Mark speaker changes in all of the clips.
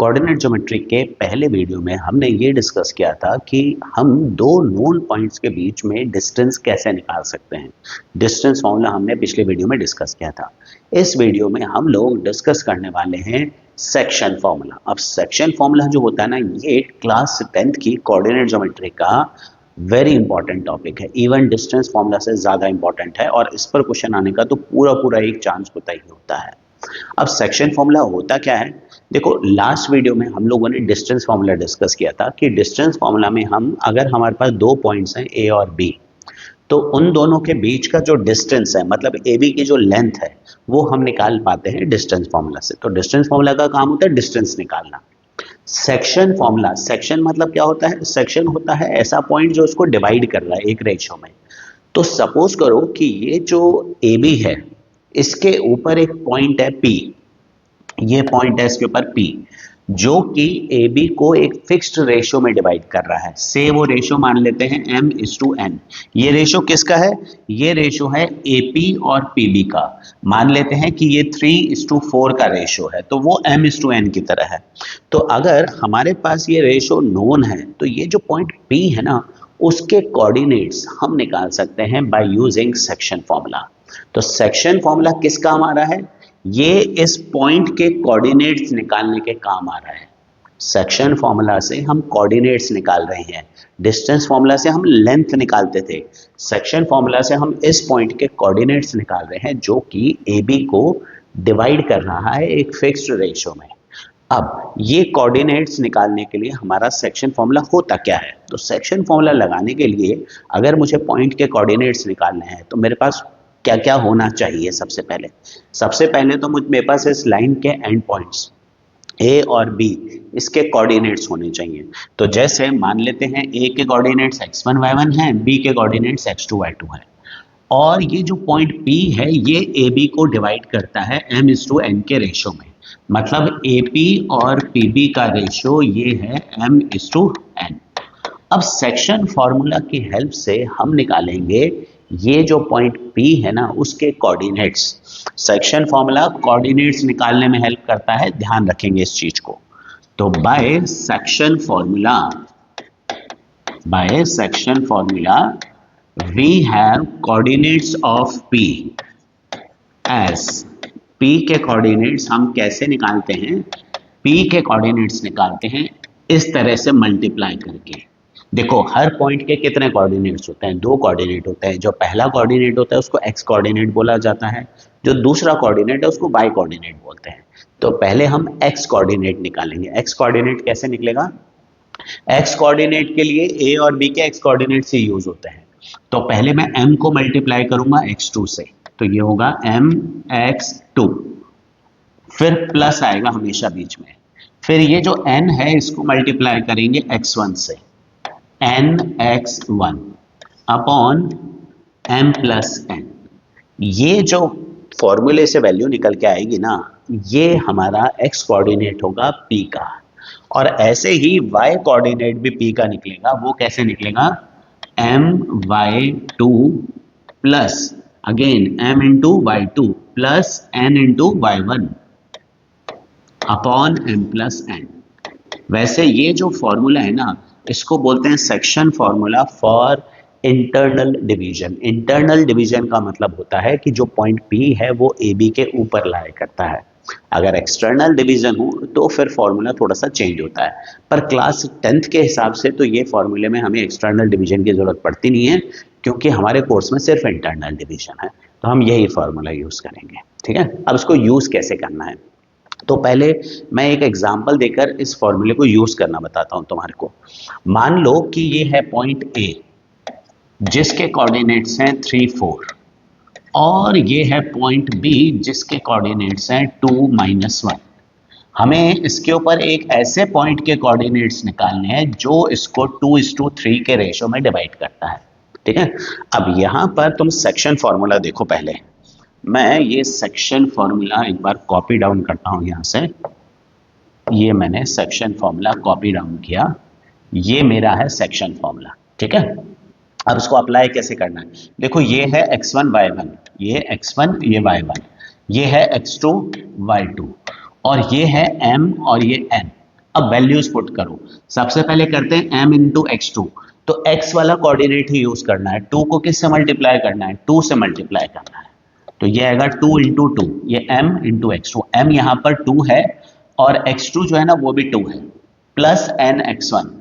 Speaker 1: Coordinate geometry के पहले video में हमने ये डिस्कस किया था कि हम दो नोन पॉइंट्स के बीच में डिस्टेंस कैसे निकाल सकते हैं। डिस्टेंस फॉर्मूला हमने पिछले वीडियो में डिस्कस किया था। इस वीडियो में हम लोग डिस्कस करने वाले हैं सेक्शन फॉर्मूला। अब सेक्शन फॉर्मूला जो होता है ना, ये क्लास 10th की कोऑर्डिनेट ज्योमेट्री का वेरी इंपॉर्टेंट टॉपिक है। इवन डिस्टेंस फॉर्मूला से ज़्यादा इंपॉर्टेंट है और इस पर क्वेश्चन आने का तो पूरा एक चांस होता ही होता है। अब सेक्शन फॉर्मूला होता क्या है? देखो, लास्ट वीडियो में हम लोगों ने डिस्टेंस फॉर्मूला डिस्कस किया था कि डिस्टेंस फॉर्मूला में हम अगर हमारे पास दो पॉइंट्स हैं ए और बी, तो उन दोनों के बीच का जो डिस्टेंस है, मतलब ए बी की जो लेंथ है, वो हम निकाल पाते हैं डिस्टेंस फॉर्मूला से। तो डिस्टेंस फॉर्मूला का काम होता है डिस्टेंस निकालना। सेक्शन फॉर्मूला, सेक्शन मतलब क्या होता है? सेक्शन होता है ऐसा पॉइंट जो उसको डिवाइड कर रहा है एक रेशियो में। तो सपोज करो कि ये जो ए बी है, इसके ऊपर एक पॉइंट है पी, ये पॉइंट है इसके ऊपर P, जो कि ए बी को एक फिक्स्ड रेशियो में डिवाइड कर रहा है। से वो रेशियो मान लेते हैं m/n। ये रेशियो किसका है? ये रेशियो है AP और PB का। मान लेते हैं कि ये 3:4 का रेशियो है, तो वो m/n की तरह है। तो अगर हमारे पास ये रेशियो नोन है, तो ये जो पॉइंट P है ना, उसके कोऑर्डिनेट्स हम निकाल सकते हैं बाय यूजिंग सेक्शन फॉर्मूला। तो सेक्शन फॉर्मूला किस काम आ रहा है? ये इस पॉइंट के कोऑर्डिनेट्स निकालने के काम आ रहा है। सेक्शन फॉर्मूला से हम कोऑर्डिनेट्स निकाल रहे हैं। डिस्टेंस फॉर्मूला से हम लेंथ निकालते थे। सेक्शन फॉर्मूला से हम इस पॉइंट के कोऑर्डिनेट्स निकाल रहे हैं, जो कि ए बी को डिवाइड कर रहा है एक फिक्स्ड रेशियो में। अब ये कोऑर्डिनेट्स निकालने के लिए हमारा सेक्शन फॉर्मूला होता क्या है? तो सेक्शन फॉर्मूला लगाने के लिए अगर मुझे पॉइंट के कोऑर्डिनेट्स निकालने हैं, तो मेरे पास क्या क्या होना चाहिए? सबसे पहले तो मेरे पास इस लाइन के एंड पॉइंट्स ए और बी, इसके कोऑर्डिनेट्स होने चाहिए। तो जैसे मान लेते हैं ए के कोऑर्डिनेट्स x1 y1 हैं, बी के कोऑर्डिनेट्स x2 y2 है, और ये जो पॉइंट P है, ये ए बी को डिवाइड करता है m/n के रेशियो में। मतलब AP और PB का रेशियो ये है m/n। अब सेक्शन फॉर्मूला की हेल्प से हम निकालेंगे ये जो पॉइंट P है ना, उसके कोऑर्डिनेट्स। सेक्शन फॉर्मूला कोऑर्डिनेट्स निकालने में हेल्प करता है, ध्यान रखेंगे इस चीज को। तो by section formula we have coordinates of P as, P के कोऑर्डिनेट्स हम कैसे निकालते हैं? P के कोऑर्डिनेट्स निकालते हैं इस तरह से मल्टीप्लाई करके। देखो, हर पॉइंट के कितने कोऑर्डिनेट्स होते हैं? दो कोऑर्डिनेट होते हैं। जो पहला कोऑर्डिनेट होता है उसको एक्स कोऑर्डिनेट बोला जाता है, जो दूसरा कोऑर्डिनेट है उसको वाई कोऑर्डिनेट बोलते हैं। तो पहले हम एक्स कोऑर्डिनेट निकालेंगे। एक्स कोऑर्डिनेट कैसे निकलेगा? एक्स कोऑर्डिनेट के लिए ए और बी के एक्स कोऑर्डिनेट से यूज होते हैं। तो पहले मैं m को मल्टीप्लाई करूंगा x2 से, तो ये होगा mx2, फिर प्लस आएगा हमेशा बीच में। फिर ये जो n है, इसको मल्टीप्लाई करेंगे x1 से, nx1 अपॉन m+n। ये जो फॉर्मूले से वैल्यू निकल के आएगी ना, ये हमारा x कोऑर्डिनेट होगा p का, और ऐसे ही y कोऑर्डिनेट भी p का निकलेगा। वो कैसे निकलेगा? my2 plus again m/y2 plus n/y1 upon m+n। वैसे ये जो फॉर्मूला है ना, इसको बोलते हैं section formula for internal division. Internal division का मतलब होता है कि जो पॉइंट P है वो ए बी के ऊपर लाया करता है। अगर एक्सटर्नल डिवीजन हो तो फिर फॉर्मूला थोड़ा सा चेंज होता है, पर क्लास 10th के हिसाब से तो ये फॉर्मूले में हमें एक्सटर्नल डिवीजन की जरूरत पड़ती नहीं है, क्योंकि हमारे कोर्स में सिर्फ इंटरनल डिवीजन है। तो हम यही फॉर्मूला यूज करेंगे, ठीक है। अब इसको यूज कैसे करना है, तो पहले मैं एक एग्जांपल देकर इस फॉर्मूले को यूज करना बताता हूं तुम्हारे को। मान लो कि ये है पॉइंट A, जिसके कोऑर्डिनेट्स हैं 3, 4, और ये है पॉइंट B, जिसके कोऑर्डिनेट्स हैं 2, -1। हमें इसके ऊपर एक ऐसे पॉइंट के कोऑर्डिनेट्स निकालने हैं जो इसको 2:3 के रेशियो में डिवाइड करता है, ठीक है। अब यहां पर तुम सेक्शन फॉर्मूला देखो। पहले मैं ये सेक्शन फॉर्मूला एक बार कॉपी डाउन करता हूं यहां से। ये मैंने सेक्शन फॉर्मूला कॉपी डाउन किया, ये मेरा है सेक्शन फॉर्मूला, ठीक है। अब इसको अप्लाई कैसे करना है? देखो, ये है x1 y1, ये x1 ये y1, ये है x2 y2, और ये है m और ये n। अब वैल्यूज पुट करो। सबसे पहले करते हैं m इंटू एक्स टू, तो x वाला कोऑर्डिनेट ही यूज करना है, 2 को किससे मल्टीप्लाई करना है, 2 से मल्टीप्लाई करना है, तो ये आएगा 2 इंटू टू, ये m into x two, m यहाँ पर 2 है और x2 जो है ना वो भी 2 है, प्लस n x1,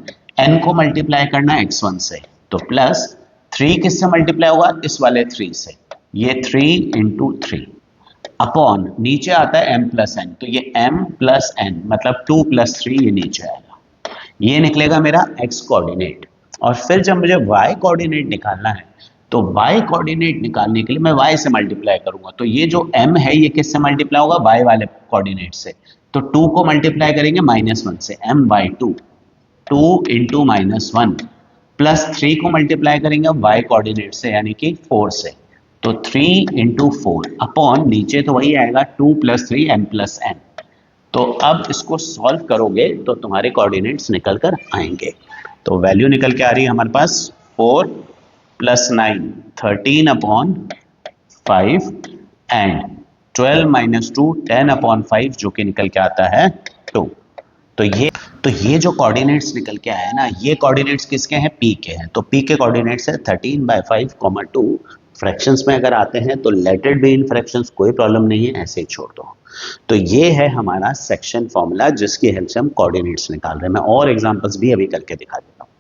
Speaker 1: n को मल्टीप्लाई करना है x1 से, तो प्लस 3 किससे मल्टीप्लाई होगा, इस वाले 3 से, ये 3 इंटू थ्री, अपॉन नीचे आता है m प्लस एन, तो ये m प्लस एन मतलब 2 प्लस 3, ये नीचे आएगा, ये निकलेगा मेरा x कोऑर्डिनेट। और फिर जब मुझे y कोऑर्डिनेट निकालना है तो y कोऑर्डिनेट निकालने के लिए मैं y से मल्टीप्लाई करूंगा, तो ये जो m है ये किससे मल्टीप्लाई होगा, y वाले कोऑर्डिनेट से, तो 2 को मल्टीप्लाई करेंगे -1 से, m बाई 2, 2 इंटू -1, प्लस 3 को मल्टीप्लाई करेंगे y कोऑर्डिनेट से यानी कि 4 से, तो 3 इंटू 4, अपॉन नीचे तो वही आएगा 2 प्लस 3 m प्लस n। तो अब इसको सॉल्व करोगे तो तुम्हारे कोऑर्डिनेट्स निकल कर आएंगे, तो वैल्यू निकल के आ रही है हमारे पास 4 plus 9 13 upon 5 and 12 minus 2 10 upon 5 जो कि निकल के आता है 2। तो ये जो कोऑर्डिनेट्स निकल के आए ना, ये कोऑर्डिनेट्स किसके हैं, p के हैं, तो p के कोऑर्डिनेट्स है 13/5, 2। फ्रैक्शंस में अगर आते हैं तो let it be in fractions, कोई प्रॉब्लम नहीं है, ऐसे ही छोड़ दो। तो ये है हमारा सेक्शन फॉर्मूला जिसकी हेल्प से हम कोऑर्डिनेट्स निकाल रहे हैं। मैं और एग्जांपल्स भी अभी करके दिखा देता हूँ,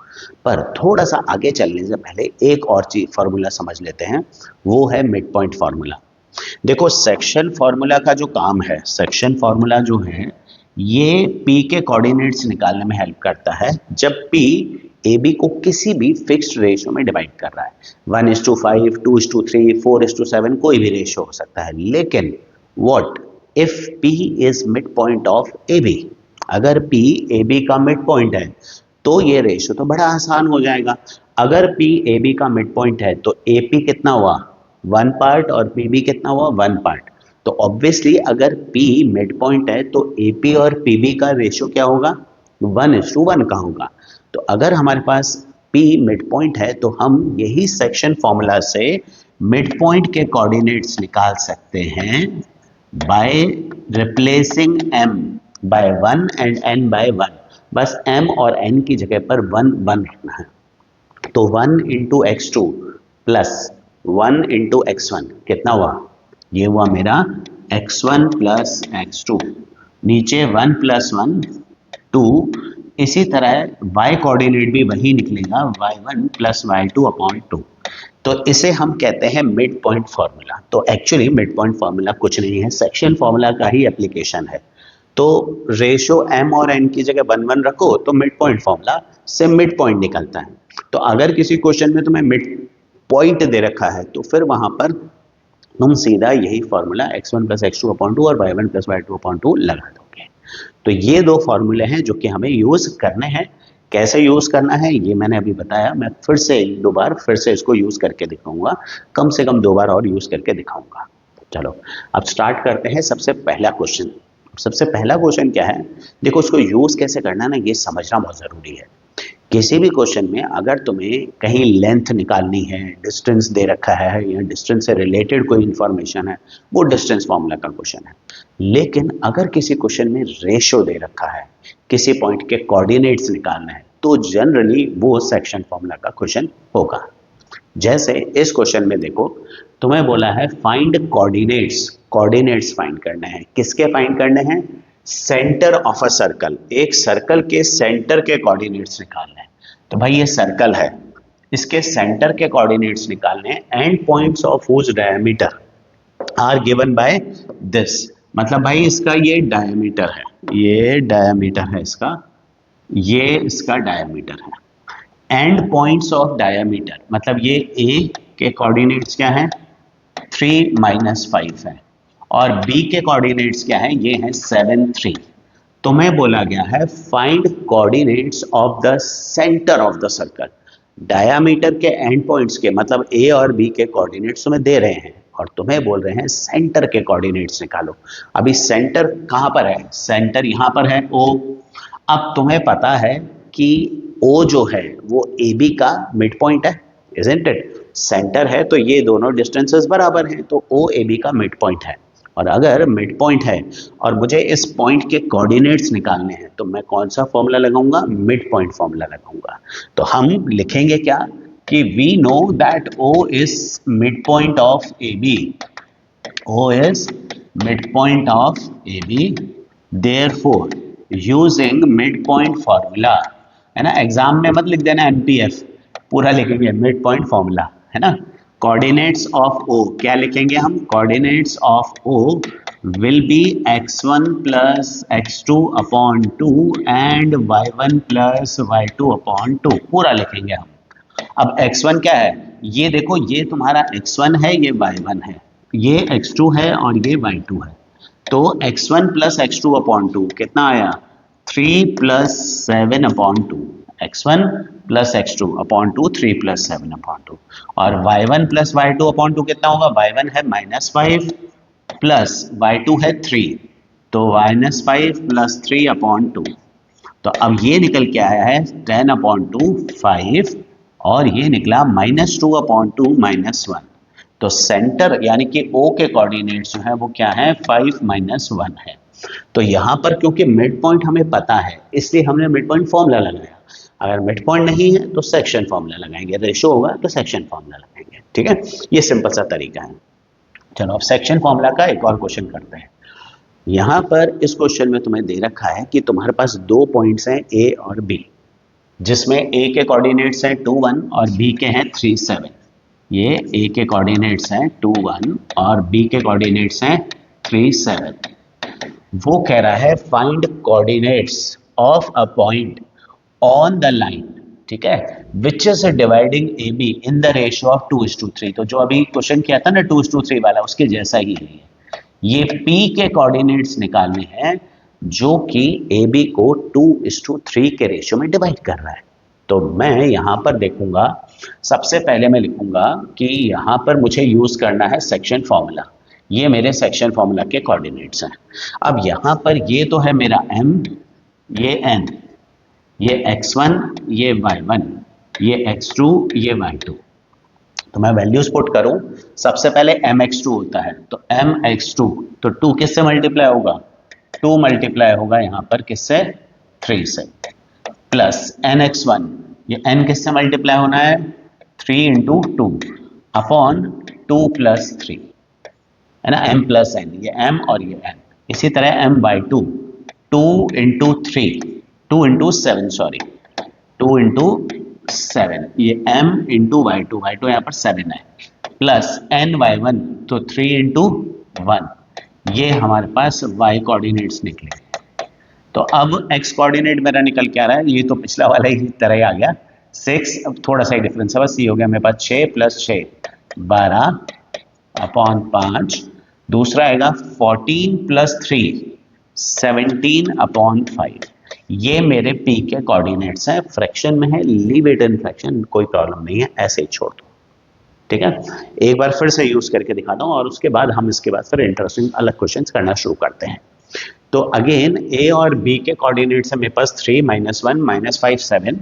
Speaker 1: पर थोड़ा सा आगे चलने से पहले एक और चीज फॉर्मूला समझ लेते हैं, वो है मिड पॉइंट फॉर्मूला। देखो सेक्शन फॉर्मूला का जो काम है, सेक्शन फॉर्मूला जो है ये p के कोऑर्डिनेट्स निकालने में हेल्प करता है जब p AB को किसी भी फिक्स्ड रेशियो में डिवाइड कर रहा है, 1:5, 2:3, 4:7, कोई भी रेशियो हो सकता है, लेकिन what if P is mid point of AB, अगर P AB का मिड पॉइंट है तो ये रेशियो तो बड़ा आसान हो जाएगा। अगर P AB का मिड पॉइंट है तो AP कितना हुआ, 1 पार्ट, और PB कितना हुआ, 1 पार्ट, तो ऑब्वियसली अगर P मिड पॉइंट है तो AP और PB का रेशियो क्या होगा, 1:1 का होगा। तो अगर हमारे पास P मिड पॉइंट है तो हम यही सेक्शन फॉर्मूला से मिड पॉइंट के कोऑर्डिनेट्स निकाल सकते हैं by replacing m by 1 and n by 1, बस m और n की जगह पर 1 1 रखना है, तो 1 into x two plus 1 into x1 कितना हुआ, ये हुआ मेरा x1 प्लस x2, नीचे 1 प्लस 1 2, इसी तरह y कोऑर्डिनेट भी वही निकलेगा, y1 प्लस y2 अपॉन 2, तो इसे हम कहते हैं मिड पॉइंट फार्मूला। तो एक्चुअली मिड पॉइंट फार्मूला कुछ नहीं है, सेक्शन फार्मूला का ही एप्लीकेशन है। तो रेशियो m और n की जगह 1 1 रखो तो मिड पॉइंट फार्मूला से मिड पॉइंट निकलता है। तो अगर किसी क्वेश्चन में तुम्हें मिड पॉइंट दे रखा है तो फिर वहां पर तुम सीधा यही formula x1 plus x2 upon 2 और y1 प्लस y2 अपॉन 2 लगा दोगे। तो ये दो फार्मूले हैं जो कि हमें यूज करने हैं। कैसे यूज करना है ये मैंने अभी बताया, मैं फिर से एक दो बार फिर से इसको यूज करके दिखाऊंगा, कम से कम 2 बार और यूज करके दिखाऊंगा। चलो अब स्टार्ट करते हैं। सबसे पहला क्वेश्चन क्या है, देखो उसको यूज कैसे करना है ना, ये समझना बहुत जरूरी है। किसी भी क्वेश्चन में अगर तुम्हें कहीं लेंथ निकालनी है, डिस्टेंस दे रखा है या डिस्टेंस से रिलेटेड कोई इंफॉर्मेशन है, वो डिस्टेंस फॉर्मूला का क्वेश्चन है। लेकिन अगर किसी क्वेश्चन में रेशियो दे रखा है, किसी पॉइंट के कोऑर्डिनेट्स निकालना है, तो जनरली वो सेक्शन फॉर्मूला का क्वेश्चन होगा। जैसे इस क्वेश्चन में देखो तुम्हें बोला है फाइंड कोऑर्डिनेट्स फाइंड करने हैं। किसके फाइंड करने हैं, सेंटर ऑफ अ सर्कल, एक सर्कल के सेंटर के कोऑर्डिनेट्स निकालने हैं। तो भाई ये सर्कल है, इसके सेंटर के कोऑर्डिनेट्स निकालने हैं। End points of whose diameter are given by this, मतलब भाई इसका ये डायमीटर है, ये डायमीटर है इसका, ये इसका डायमीटर है। एंड पॉइंट्स ऑफ डायमीटर मतलब ये ए के कोऑर्डिनेट्स क्या है, 3 - 5 है, और बी के कोऑर्डिनेट्स क्या है, ये है 7 3। तुम्हें बोला गया है find coordinates of the centre of the circle. Diameter के एंड पॉइंट्स के मतलब ए और बी के कोऑर्डिनेट्स तुम्हें दे रहे हैं और तुम्हें बोल रहे हैं सेंटर के कोऑर्डिनेट्स निकालो। अभी सेंटर कहां पर है, सेंटर यहां पर है ओ। अब तुम्हें पता है कि ओ जो है वो ए बी का मिड पॉइंट है, इजंट इट। सेंटर है तो ये दोनों डिस्टेंसेस बराबर हैं, तो ओ ए बी का मिड पॉइंट है। और अगर मिड पॉइंट है और मुझे इस पॉइंट के कोऑर्डिनेट्स निकालने हैं तो मैं कौन सा फॉर्मूला लगाऊंगा, मिड पॉइंट फॉर्मूला लगाऊंगा। तो हम लिखेंगे क्या कि we know that O is mid point of AB, O is midpoint of AB, therefore using midpoint formula, है ना, एग्जाम में मत लिख देना MPF, पूरा लिखेंगे मिड पॉइंट फॉर्मूला, है ना। कोऑर्डिनेट्स ऑफ O क्या लिखेंगे हम, coordinates of O will be x1 plus x2 upon 2 and y1 plus y2 upon 2, पूरा लिखेंगे हम। अब x1 क्या है, ये देखो ये तुम्हारा x1 है, ये y1 है, ये x2 है और ये y2 है। तो x1 प्लस x2 अपॉन 2 कितना आया, 3 plus 7 upon 2, x1 plus x2 upon 2, 3 plus 7 upon 2, और y1 प्लस y2 अपॉन 2 कितना होगा, y1 है -5 प्लस y2 है 3, तो -5 प्लस 3 अपॉन 2। तो अब ये निकल के आया है 10 अपॉन 2 5, और ये निकला -2 अपॉन 2 -1। तो सेंटर यानी कि O के कोऑर्डिनेट्स जो है वो क्या है, 5 -1 है। तो यहाँ पर क्योंकि मिड पॉइंट हमें पता है इसलिए हमने मिड पॉइंट फॉर्मूला लगाया। अगर मिड पॉइंट नहीं है तो सेक्शन फॉर्मूला लगाएंगे, रेशो होगा तो सेक्शन फॉर्मूला लगाएंगे, ठीक है। ये सिंपल सा तरीका है। चलो अब सेक्शन फॉर्मूला का एक और क्वेश्चन करते हैं। यहाँ पर इस क्वेश्चन में तुम्हें दे रखा है कि तुम्हारे पास दो पॉइंट्स हैं A और B, जिसमें A के कोऑर्डिनेट्स हैं 2 1 और B के हैं 3 7। ये A के कोऑर्डिनेट्स हैं 2 1 और B के कोऑर्डिनेट्स हैं 3 7। वो कह रहा है find coordinates of a point on the line, ठीक है, which is dividing AB in the ratio of 2:3। तो जो अभी क्वेश्चन किया था ना 2:3 वाला, उसके जैसा ही है ये P के कोऑर्डिनेट्स निकालने हैं जो कि AB को 2:3 के रेशियो में डिवाइड कर रहा है। तो मैं यहाँ पर देखूंगा, सबसे पहले मैं लिखूंगा कि यहाँ पर मुझे यूज करना है सेक्शन फॉर्मूला। ये मेरे सेक्शन फॉर्मूला के कोऑर्डिनेट्स हैं। अब यहाँ पर ये तो है मेरा M, ये N, ये x1, ये y1, ये x2, ये y2। तो मैं वैल्यूज पुट करूं, सबसे पहले mx2 होता है, तो mx2 तो 2 किससे मल्टीप्लाई होगा, 2 मल्टीप्लाई होगा यहाँ पर किससे, 3 से, प्लस nx1, ये n किससे मल्टीप्लाई होना है, 3 इंटू 2 अपॉन 2 प्लस 3, है ना, m प्लस n, ये m और ये n। इसी तरह my2 2 into 3, 2 into 7 sorry, 2 into 7, ये m इंटू y2, y2 यहाँ पर 7 है, प्लस n y1 तो 3 इंटू 1, ये हमारे पास y कोऑर्डिनेट्स निकले। तो अब x कोऑर्डिनेट मेरा निकल के आ रहा है, ये तो पिछला वाला ही तरह ही आ गया 6, अब थोड़ा सा ही डिफरेंस है बस, ये हो गया मेरे पास 6 प्लस 6 12 अपॉन 5, दूसरा आएगा 14 प्लस 3 17 अपॉन 5। ये मेरे P के कोऑर्डिनेट्स हैं, फ्रैक्शन में है, लीव इट इन फ्रैक्शन, कोई प्रॉब्लम नहीं है, ऐसे ही छोड़ दो, ठीक है। एक बार फिर से यूज करके दिखाता हूँ और उसके बाद हम इसके बाद फिर इंटरेस्टिंग अलग क्वेश्चंस करना शुरू करते हैं। तो अगेन A और B के कोऑर्डिनेट्स है मेरे पास 3 -1 -5 7।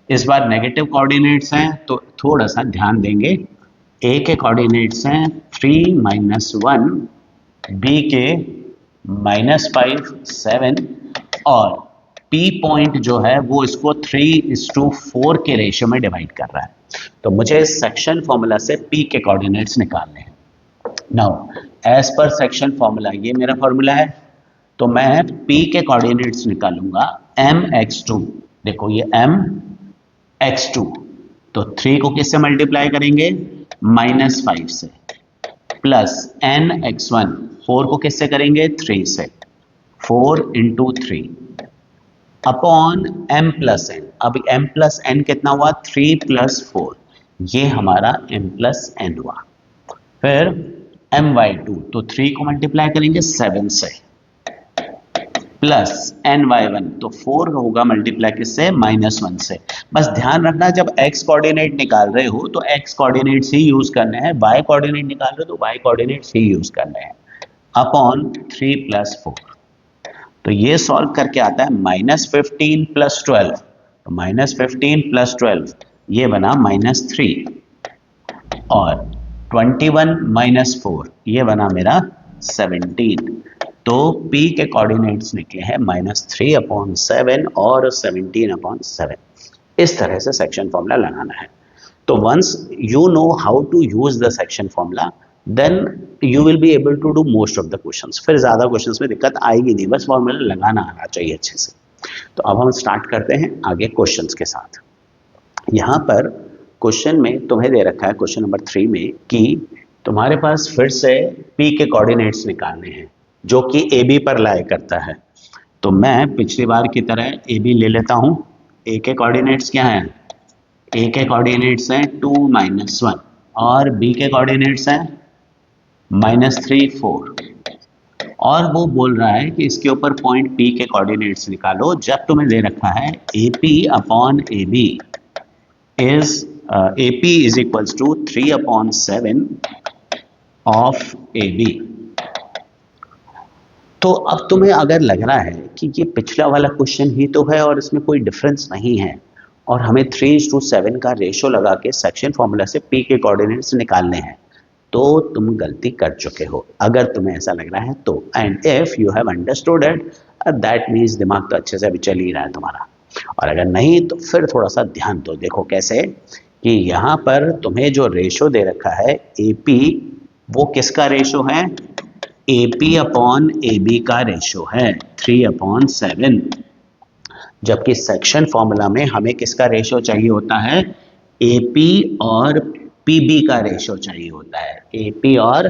Speaker 1: इस बार नेगेटिव कोऑर्डिनेट्स हैं तो थोड़ा सा ध्यान देंगे। A के कोऑर्डिनेट्स हैं 3 -1, B के -5 7, और P पॉइंट जो है वो इसको 3:4 के रेशियो में डिवाइड कर रहा है। तो मुझे सेक्शन फॉर्मूला से P के कोऑर्डिनेट्स निकालने हैं। Now as per section formula, ये मेरा फॉर्मूला है, तो मैं P के कोऑर्डिनेट्स निकालूंगा mx2। देखो ये mx2, तो 3 को किससे मल्टीप्लाई करेंगे, -5 से, प्लस nx1, 4 को किससे करेंगे, 3 से, 4 into 3 upon m plus n। अब m प्लस n कितना हुआ, 3 प्लस 4, ये हमारा m प्लस n हुआ। फिर my2, तो 3 को मल्टीप्लाई करेंगे 7 से, प्लस ny1, तो 4 होगा मल्टीप्लाई किससे, -1 से। बस ध्यान रखना जब x कोऑर्डिनेट निकाल रहे हो तो x कोऑर्डिनेट्स ही यूज करने हैं, y कोऑर्डिनेट निकाल रहे हो तो y कोऑर्डिनेट्स ही यूज करने हैं, अपॉन 3 प्लस 4। तो ये सॉल्व करके आता है -15 प्लस 12, तो -15 प्लस 12 ये बना -3, और 21 -4 ये बना मेरा 17। तो P के कोऑर्डिनेट्स निकले हैं -3/7 और 17/7। इस तरह से सेक्शन फॉर्मूला लगाना है। तो once you know how to use the section formula, then you will be able to do most of the questions. फिर ज्यादा क्वेश्चंस में दिक्कत आएगी नहीं, बस फॉर्मूला लगाना आना चाहिए अच्छे से। तो अब हम स्टार्ट करते हैं आगे क्वेश्चंस के साथ। यहाँ पर क्वेश्चन में तुम्हें दे रखा है क्वेश्चन नंबर 3 में कि तुम्हारे पास फिर से P के कोऑर्डिनेट्स निकालने हैं जो कि AB पर लाई करता है। तो मैं पिछली बार की तरह AB ले लेता हूँ। A के कोऑर्डिनेट्स क्या हैं? A के कोऑर्डिनेट्स हैं 2 -1 और B के कोऑर्डिनेट्स हैं -3 4। और वो बोल रहा है कि इसके ऊपर पॉइंट P के कोऑर्डिनेट्स निकालो जब तुम्हें दे रखा है AP upon AB is AP is equals to 3/7 of AB। तो अब तुम्हें अगर लग रहा है कि ये पिछला वाला क्वेश्चन ही तो है और इसमें कोई डिफरेंस नहीं है और हमें 3:7 का रेशो लगा के सेक्शन फॉर्मूला से P के कोऑर्डिनेट्स निकालने हैं, तो तुम गलती कर चुके हो अगर तुम्हें ऐसा लग रहा है तो। And if you have understood it, that means दिमाग तो अच्छे से अभी चल ही रहा है तुम्हारा। और अगर नहीं तो फिर थोड़ा सा ध्यान दो। देखो कैसे कि यहाँ पर तुम्हें जो रेशो दे रखा है AP, वो किसका रेशो है? AP अपॉन AB का रेशो है 3/7। जबकि सेक्शन फॉर्मूला में हमें किसका रेशो चाहिए होता है? AP और PB का रेशो चाहिए होता है। AP और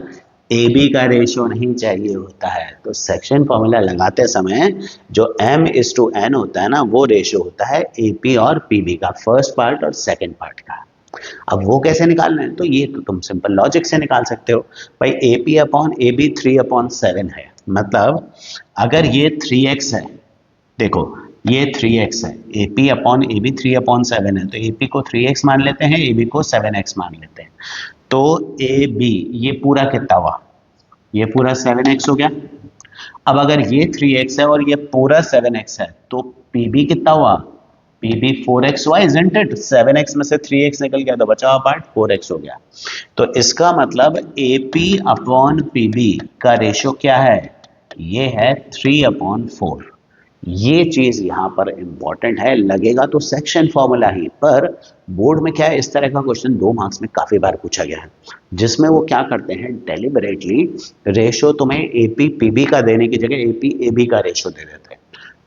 Speaker 1: AB का रेशो नहीं चाहिए होता है। तो सेक्शन फॉर्मूला लगाते समय जो M/N होता है ना, वो रेशो होता है AP और PB का, फर्स्ट पार्ट और सेकंड पार्ट का। अब वो कैसे निकालना है? तो ये तो तुम सिंपल लॉजिक से निकाल सकते हो भाई। AP अपॉन AB 3/7 है, मतलब अगर ये 3x है, देखो ये 3x है, AP अपॉन AB 3/7 है, तो AP को 3x मान लेते हैं, AB को 7x मान लेते हैं। तो AB ये पूरा कितना हुआ? ये पूरा 7x हो गया। अब अगर ये 3x है और ये पूरा 7x है तो PB कितना हुआ? PB 4x हुआ, isn't it? 7x में से 3x निकल गया तो बचा हुआ पार्ट 4x हो गया। तो इसका मतलब AP अपॉन PB का रेशो क्या है? ये है 3/4। ये चीज यहाँ पर इंपॉर्टेंट है। लगेगा तो सेक्शन फॉर्मूला ही, पर बोर्ड में क्या है, इस तरह का क्वेश्चन 2 मार्क्स में काफी बार पूछा गया है, जिसमें वो क्या करते हैं, डेलिबरेटली रेशो तुम्हें AP PB का देने की जगह AP AB का रेशो दे देते हैं।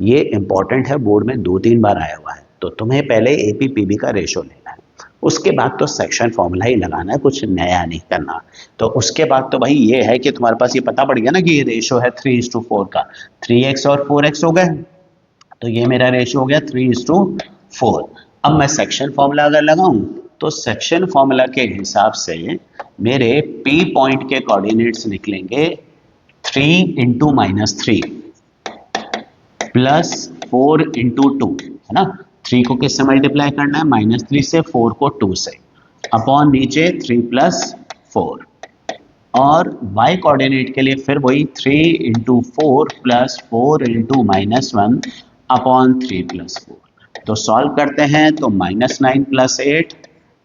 Speaker 1: ये इंपॉर्टेंट है, बोर्ड में 2-3 बार आया हुआ है। तो तुम्हें पहले AP PB का रेशो लेना है, उसके बाद तो सेक्शन फॉर्मूला ही लगाना है, कुछ नया नहीं करना। तो उसके बाद तो भाई ये है कि तुम्हारे पास ये पता पड़ गया ना कि ये रेशो है 3:4 का। 3x और 4x हो गए, तो ये मेरा रेशो हो गया 3:4। अब मैं सेक्शन फॉर्मूला अगर लगाऊं तो सेक्शन फॉर्मूला के हिसाब से मेरे P पॉइंट के कोऑर्डिनेट्स निकलेंगे 3 × -3 प्लस 4 × 2, है ना। 3 को किससे मल्टीप्लाई करना है? -3 से, 4 को 2 से, अपॉन नीचे 3 + 4। और y कोऑर्डिनेट के लिए फिर वही 3 × 4 प्लस 4 × -1 अपॉन 3 + 4। तो सॉल्व करते हैं तो -9 + 8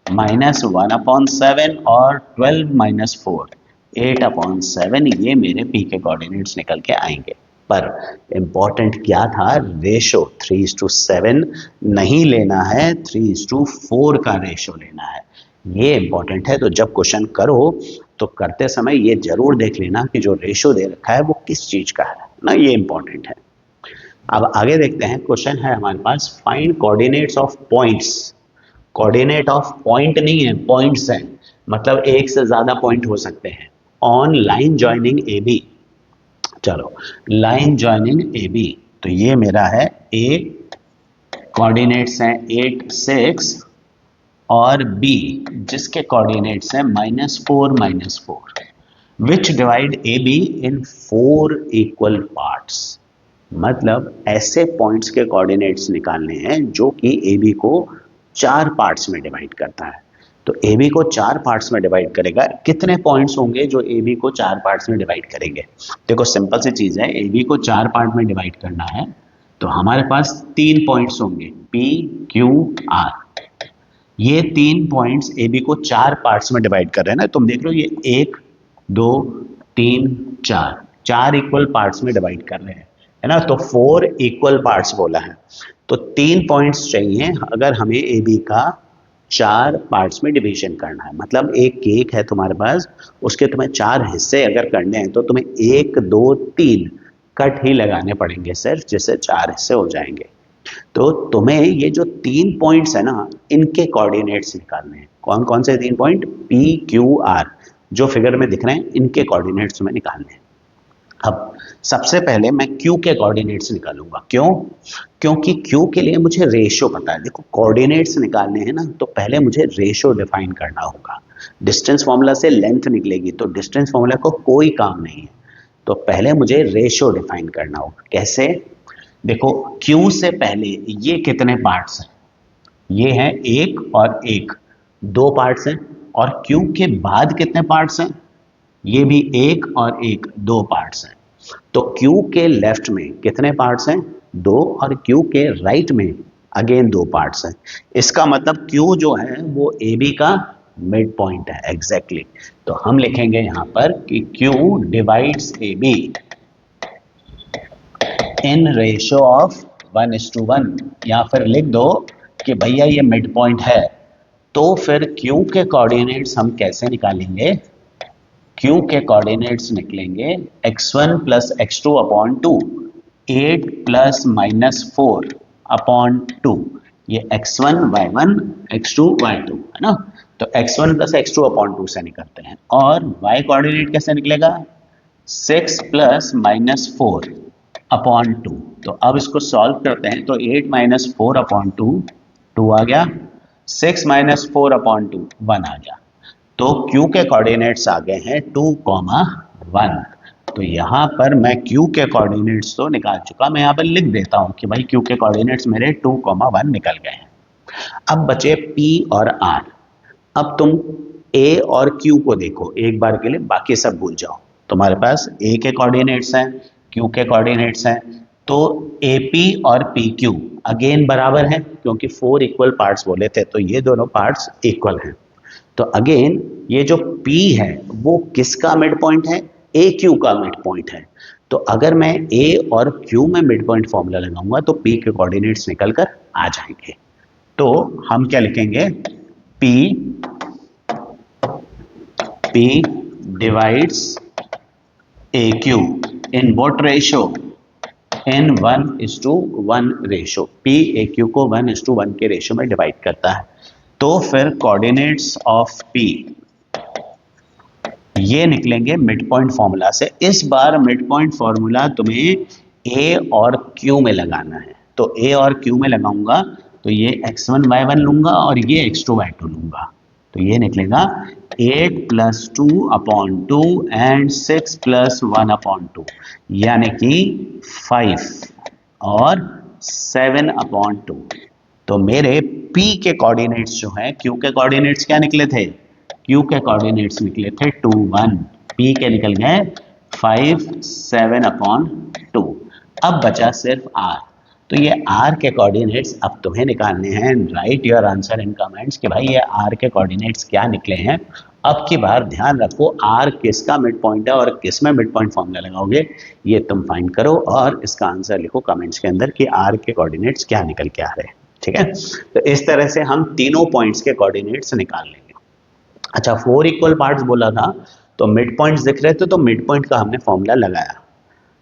Speaker 1: -1/7 और 12 - 4 8/7, ये मेरे P के कोऑर्डिनेट्स निकल के आएंगे। पर इंपॉर्टेंट क्या था? रेशो 3:7 नहीं लेना है, 3:4 का रेशो लेना है। ये इंपॉर्टेंट है। तो जब क्वेश्चन करो तो करते समय ये जरूर देख लेना कि जो रेशो दे रखा है वो किस चीज का है ना, ये इंपॉर्टेंट है। अब आगे देखते हैं। क्वेश्चन है हमारे पास, find coordinates of points. Coordinate of point नहीं है, पॉइंट्स है, मतलब एक से ज्यादा पॉइंट हो सकते हैं। On line joining AB। चलो लाइन जॉइनिंग AB, तो ये मेरा है A, कोऑर्डिनेट्स हैं 8 6, और B जिसके कोऑर्डिनेट्स हैं -4 -4, विच डिवाइड AB इन 4 इक्वल पार्ट्स। मतलब ऐसे पॉइंट्स के कोऑर्डिनेट्स निकालने हैं जो कि AB को 4 पार्ट्स में डिवाइड करता है। तो AB को 4 पार्ट्स में डिवाइड करेगा। कितने पॉइंट्स होंगे जो AB को 4 पार्ट्स में डिवाइड करेंगे? देखो सिंपल सी चीज है, AB को 4 पार्ट में डिवाइड करना है तो हमारे पास 3 पॉइंट्स होंगे P Q R। ये 3 पॉइंट्स AB को 4 पार्ट्स में डिवाइड कर रहे हैं ना, तुम देख रहे हो ये 1 2 3 4, 4 इक्वल पार्ट्स में डिवाइड कर रहे हैं, है ना। तो 4 इक्वल पार्ट्स बोला है, तो 3 पॉइंट्स चाहिए अगर हमें ए बी का 4 पार्ट्स में डिवीजन करना है। मतलब एक केक है तुम्हारे पास, उसके तुम्हें 4 हिस्से अगर करने हैं तो तुम्हें 1 2 3 कट ही लगाने पड़ेंगे सिर्फ, जिससे 4 हिस्से हो जाएंगे। तो तुम्हें ये जो 3 पॉइंट्स है ना, इनके कोऑर्डिनेट्स निकालने हैं। कौन कौन से 3 पॉइंट? पी क्यू आर, जो फिगर में दिख रहे हैं, इनके कोऑर्डिनेट्स तुम्हें निकालने हैं। अब सबसे पहले मैं Q के कोऑर्डिनेट्स निकालूंगा। क्यों? क्योंकि Q के लिए मुझे रेशियो पता है। देखो कोऑर्डिनेट्स निकालने हैं ना, तो पहले मुझे रेशियो डिफाइन करना होगा। डिस्टेंस फॉर्मूला से लेंथ निकलेगी, तो डिस्टेंस फॉर्मूला को कोई काम नहीं है, तो पहले मुझे रेशियो डिफाइन करना होगा। कैसे? देखो Q से पहले ये कितने पार्ट्स हैं? ये हैं 1 और 1, 2 पार्ट्स हैं। और Q के बाद कितने पार्ट्स हैं? ये भी 1 और 1, 2 पार्ट्स हैं। तो Q के लेफ्ट में कितने पार्ट्स हैं? 2, और Q के राइट में अगेन 2 पार्ट्स हैं। इसका मतलब Q जो है वो AB का मिड पॉइंट है एग्जैक्टली। तो हम लिखेंगे यहां पर कि Q divides AB in ratio of 1:1, या फिर लिख दो कि भैया ये मिड पॉइंट है। तो फिर Q के कोऑर्डिनेट्स हम कैसे निकालेंगे? Q के कोऑर्डिनेट्स निकलेंगे x1 plus x2 upon 2, 8 plus -4 upon 2। ये x1 y1, x2 y2 है ना। तो x1 प्लस x2 अपॉन 2 से निकलते हैं। और y कोऑर्डिनेट कैसे निकलेगा? 6 प्लस -4 अपॉन 2। तो अब इसको सॉल्व करते हैं, तो 8 माइनस 4 अपॉन 2, 2 आ गया। 6 माइनस 4 अपॉन 2, 1 आ गया। तो Q के कोऑर्डिनेट्स आ गए हैं 2, 1। तो यहाँ पर मैं Q के कोऑर्डिनेट्स तो निकाल चुका, मैं यहाँ पर लिख देता हूँ कि भाई Q के कोऑर्डिनेट्स मेरे 2, 1 निकल गए हैं। अब बचे P और R। अब तुम A और Q को देखो एक बार के लिए, बाकी सब भूल जाओ। तुम्हारे पास A के कोऑर्डिनेट्स हैं, Q के कोऑर्डिनेट्स हैं, तो AP और PQ अगेन बराबर हैं, क्योंकि 4 इक्वल पार्ट्स बोले थे, तो ये दोनों पार्ट्स इक्वल हैं। तो अगेन ये जो P है वो किसका मिड पॉइंट है? AQ का मिड पॉइंट है। तो अगर मैं A और Q में मिड पॉइंट फॉर्मूला लगाऊंगा तो P के कोऑर्डिनेट्स निकल कर आ जाएंगे। तो हम क्या लिखेंगे? P divides AQ in what ratio? In 1:1 ratio. P AQ को 1:1 के रेशियो में डिवाइड करता है। तो फिर कोऑर्डिनेट्स ऑफ P ये निकलेंगे मिड पॉइंट फॉर्मूला से। इस बार मिड पॉइंट फॉर्मूला तुम्हें A और Q में लगाना है। तो A और Q में लगाऊंगा तो ये x1 y1 लूंगा और ये x2 y2 लूंगा। तो ये निकलेगा 8 plus 2 upon 2 and 6 plus 1 upon 2, यानी कि 5 और 7 अपॉन 2। तो मेरे P के कोऑर्डिनेट्स जो हैं, Q के कोऑर्डिनेट्स क्या निकले थे? Q के कोऑर्डिनेट्स निकले थे 2, 1। P के निकल गए 5, 7 अपॉन 2। अब बचा सिर्फ R। तो ये R के कोऑर्डिनेट्स अब तुम्हें निकालने हैं। Right your answer in comments कि भाई ये R के कोऑर्डिनेट्स क्या निकले हैं। अब की बार ध्यान रखो R किसका मिड पॉइंट है और किस में मिड पॉइंट फॉर्मूला लगाओगे, ये तुम फाइंड करो और इसका आंसर लिखो कमेंट्स के अंदर कि R के कोऑर्डिनेट्स क्या निकल के आ रहे हैं। ठीक है, तो इस तरह से हम तीनों पॉइंट्स के कोऑर्डिनेट्स निकाल लेंगे। अच्छा, 4 इक्वल पार्ट्स बोला था, तो मिड पॉइंट्स दिख रहे थे, तो मिड पॉइंट का हमने फॉर्मूला लगाया।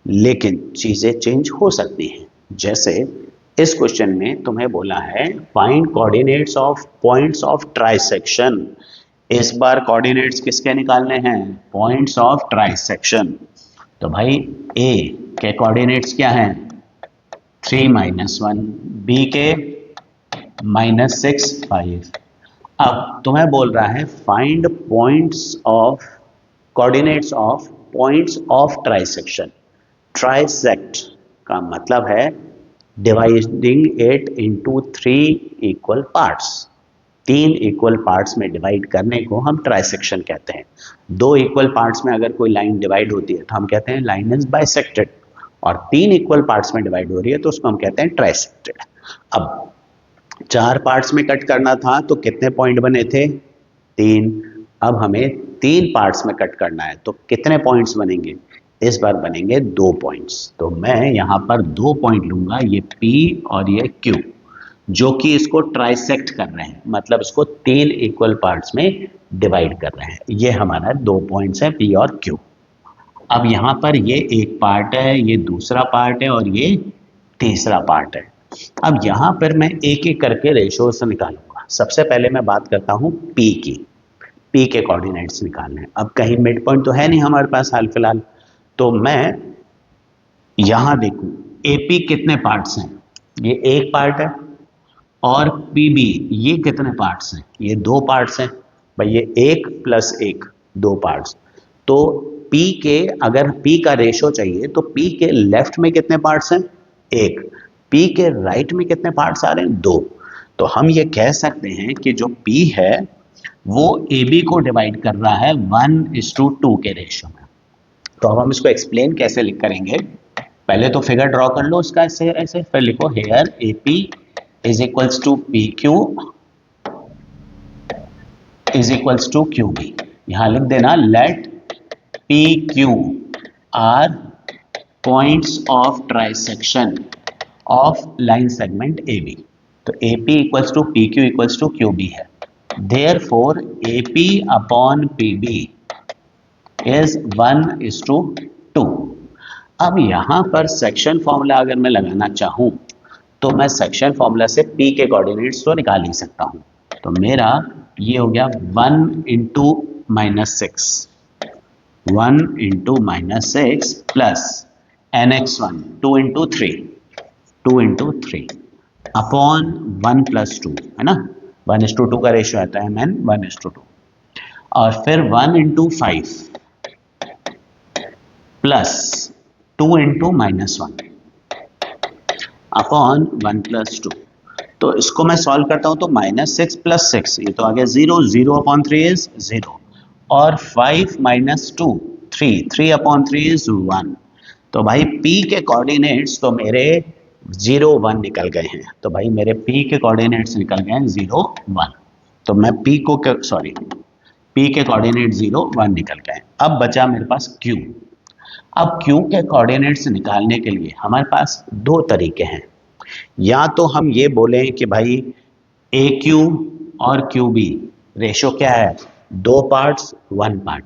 Speaker 1: लेकिन चीजें चेंज हो सकती हैं। जैसे इस क्वेश्चन में तुम्हें बोला है find coordinates of points of trisection. इस बार कोऑर्डिनेट्स किसके निकालने हैं? Points of trisection. तो भाई A के कोऑर्डिनेट्स क्या हैं? 3, -1, B के -6, 5। अब तुम्हें बोल रहा है find points of coordinates of points of trisection. Trisect का मतलब है dividing it into 3 equal parts. 3 equal parts में डिवाइड करने को हम ट्राइसेक्शन कहते हैं। 2 इक्वल पार्ट्स में अगर कोई लाइन डिवाइड होती है तो हम कहते हैं लाइन इज बाइसेक्टेड, और 3 इक्वल पार्ट्स में डिवाइड हो रही है तो उसको हम कहते हैं ट्राइसेक्टेड। अब 4 पार्ट्स में कट करना था तो कितने पॉइंट बने थे? 3। अब हमें 3 पार्ट्स में कट करना है, तो कितने पॉइंट्स बनेंगे? इस बार बनेंगे 2 पॉइंट्स। तो मैं यहाँ पर 2 पॉइंट लूंगा, ये P और ये Q, जो कि इसको ट्राइसेक्ट कर रहे हैं, मतलब इसको 3 इक्वल पार्ट्स में डिवाइड कर रहे हैं। ये हमारा 2 पॉइंट्स है P और Q। अब यहाँ पर ये एक पार्ट है, ये दूसरा पार्ट है और ये तीसरा पार्ट है। अब यहाँ पर मैं एक एक करके रेशियोज निकालूंगा। सबसे पहले मैं बात करता हूँ P की। P के कोऑर्डिनेट्स निकालने हैं। अब कहीं मिड पॉइंट तो है नहीं हमारे पास हाल फिलहाल, तो मैं यहाँ देखूँ AP कितने पार्ट्स हैं? ये एक पार्ट है। और PB ये कितने पार्ट्स हैं? ये 2 पार्ट्स हैं। भाई ये 1 प्लस 1 2 पार्ट्स। तो P के, अगर P का रेशो चाहिए तो P के लेफ्ट में कितने पार्ट्स हैं? 1। P के राइट में कितने पार्ट्स आ रहे हैं? 2। तो हम ये कह सकते हैं कि जो P है वो AB को डिवाइड कर रहा है 1:2 के रेशियो में। तो अब हम इसको एक्सप्लेन कैसे लिख करेंगे? पहले तो फिगर ड्रॉ कर लो इसका, ऐसे ऐसे, फिर लिखो hair AP is equals to PQ is equals to QB। यहां लिख देना let PQ are points of trisection of line segment AB। तो AP equals to PQ equals to QB है। Therefore AP upon PB is 1:2। अब यहां पर section formula अगर मैं लगाना चाहूं तो मैं सेक्शन फॉर्मूला से P के कोऑर्डिनेट्स तो निकाल ही सकता हूं। तो मेरा ये हो गया 1 into -6, 1 into -6 plus NX1 2 into 3, 2 into 3 upon 1 plus 2, है ना? 1:2 का रेशियो आता है मैन, 1:2। और फिर 1 into 5 plus 2 into -1 upon 1 plus 2। तो इसको मैं सॉल्व करता हूं तो -6 प्लस 6, ये तो आ गया 0, 0 अपॉन 3 इज 0, और 5 माइनस 2 3, 3 अपॉन 3 इज 1। तो भाई P के कोऑर्डिनेट्स तो मेरे 0 1 निकल गए हैं। तो भाई मेरे P के कोऑर्डिनेट्स निकल गए हैं 0 1। तो मैं P के कोऑर्डिनेट 0 1 निकल गए। अब बचा मेरे पास Q। अब Q के कोऑर्डिनेट्स निकालने के लिए हमारे पास 2 तरीके हैं। या तो हम ये बोलें कि भाई AQ और QB रेशो क्या है? 2 पार्ट्स 1 पार्ट,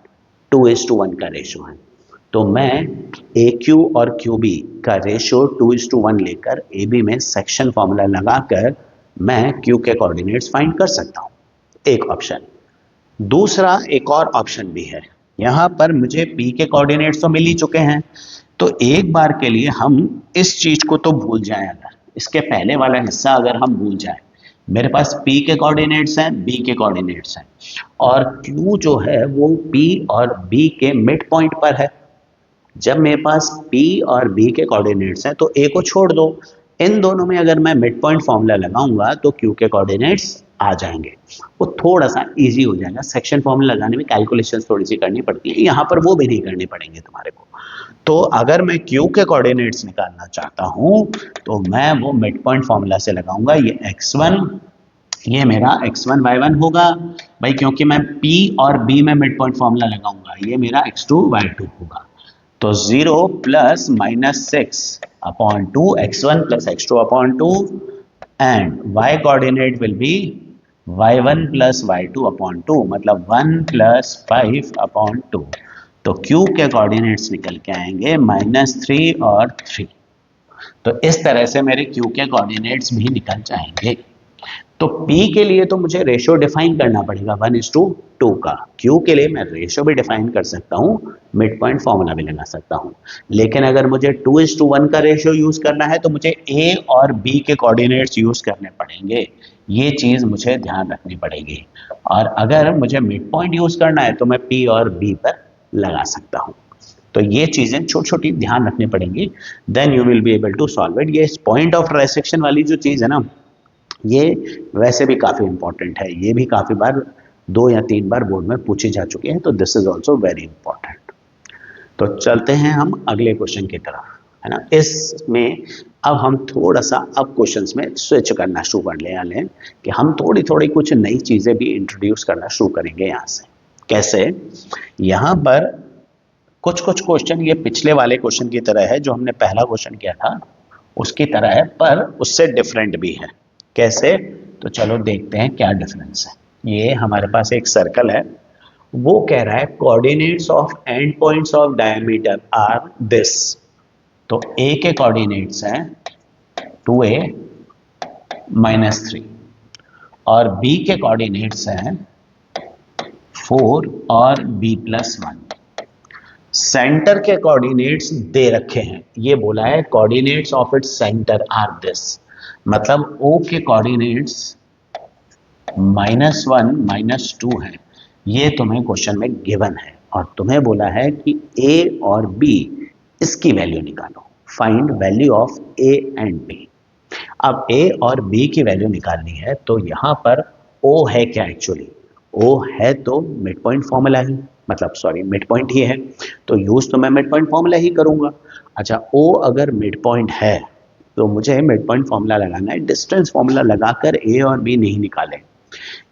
Speaker 1: 2:1 का रेशो है। तो मैं AQ और QB का रेशो 2:1 लेकर AB में सेक्शन फॉर्मूला लगाकर मैं Q के कोऑर्डिनेट्स फाइंड कर सकता हूँ, एक ऑप्शन। दूसरा एक और ऑप्शन भी है। यहाँ पर मुझे P के कोऑर्डिनेट्स तो मिल ही चुके हैं, तो एक बार के लिए हम इस चीज को तो भूल जाएं। अगर इसके पहले वाला हिस्सा अगर हम भूल जाएं, मेरे पास P के कोऑर्डिनेट्स हैं, B के कोऑर्डिनेट्स हैं, और Q जो है वो P और B के मिड पॉइंट पर है। जब मेरे पास P और B के कोऑर्डिनेट्स हैं तो A को छोड़ दो, इन दोनों में अगर मैं मिड पॉइंट फॉर्मूला लगाऊंगा तो Q के कोऑर्डिनेट्स आ जाएंगे। वो थोड़ा सा इजी हो जाएगा। सेक्शन फॉर्मूला लगाने में कैलकुलेशंस थोड़ी सी करनी पड़ती है, यहाँ पर वो भी नहीं करने पड़ेंगे तुम्हारे को। तो अगर मैं Q के कोऑर्डिनेट्स निकालना चाहता हूं तो मैं वो मिड पॉइंट फॉर्मूला से लगाऊंगा। ये x1, ये मेरा x1 y1 होगा भाई, क्योंकि मैं P और B में मिड पॉइंट फॉर्मूला लगाऊंगा। ये मेरा x2 y2 होगा। तो 0 plus -6 upon 2 x1 plus x2 upon 2 and y coordinate will be y1 plus y2 upon 2, मतलब 1 प्लस 5 अपॉन 2। तो Q के कोऑर्डिनेट्स निकल के आएंगे -3 और 3। तो इस तरह से मेरे Q के कोऑर्डिनेट्स भी निकल जाएंगे। तो P के लिए तो मुझे रेशो डिफाइन करना पड़ेगा 1:2 का। Q के लिए मैं रेशो भी डिफाइन कर सकता हूँ, मिड पॉइंट फॉर्मूला भी लगा सकता हूँ। लेकिन अगर मुझे 2:1 का रेशो यूज करना है तो मुझे A और B के कोऑर्डिनेट्स यूज करने पड़ेंगे। ये चीज मुझे ध्यान रखनी पड़ेगी। और अगर मुझे मिड पॉइंट यूज करना है तो मैं P और B पर लगा सकता हूँ। तो ये चीजें छोटी छोटी ध्यान रखनी पड़ेंगी, then you will be able to solve it. ये पॉइंट ऑफ ट्राइसेक्शन वाली जो चीज है ना, ये वैसे भी काफी इंपॉर्टेंट है। ये भी काफी बार 2 या 3 बार बोर्ड में पूछी जा चुकी है, तो this is also very important. तो चलते हैं हम अगले क्वेश्चन की तरफ, है ना। इसमें अब हम थोड़ा सा अब क्वेश्चंस में स्विच करना शुरू कर ले कि हम थोड़ी थोड़ी कुछ नई चीजें भी इंट्रोड्यूस करना शुरू करेंगे यहाँ से। कैसे? यहाँ पर कुछ कुछ क्वेश्चन ये पिछले वाले क्वेश्चन की तरह है, जो हमने पहला क्वेश्चन किया था उसकी तरह है, पर उससे डिफरेंट भी है। कैसे? तो चलो देखते हैं क्या डिफरेंस है। ये हमारे पास एक सर्कल है, वो कह रहा है coordinates of end points of diameter are this. तो ए के कोऑर्डिनेट्स हैं 2a -3 और बी के कोऑर्डिनेट्स हैं 4 और b+1। सेंटर के कोऑर्डिनेट्स दे रखे हैं, ये बोला है coordinates of its centre are this, मतलब O के कोऑर्डिनेट्स -1 -2 है, ये तुम्हें क्वेश्चन में गिवन है और तुम्हें बोला है कि A और B इसकी वैल्यू निकालो, find value of A and B। अब A और B की वैल्यू निकालनी है, तो यहाँ पर O है क्या? एक्चुअली O है तो मिड पॉइंट फॉर्मूला ही, मतलब सॉरी मिड पॉइंट ही है, तो यूज तो मैं मिड पॉइंट फॉर्मूला ही करूंगा। अच्छा, O अगर मिड पॉइंट है तो मुझे मिड पॉइंट फॉर्मूला लगाना है, डिस्टेंस फॉर्मूला लगाकर A और B नहीं निकाले,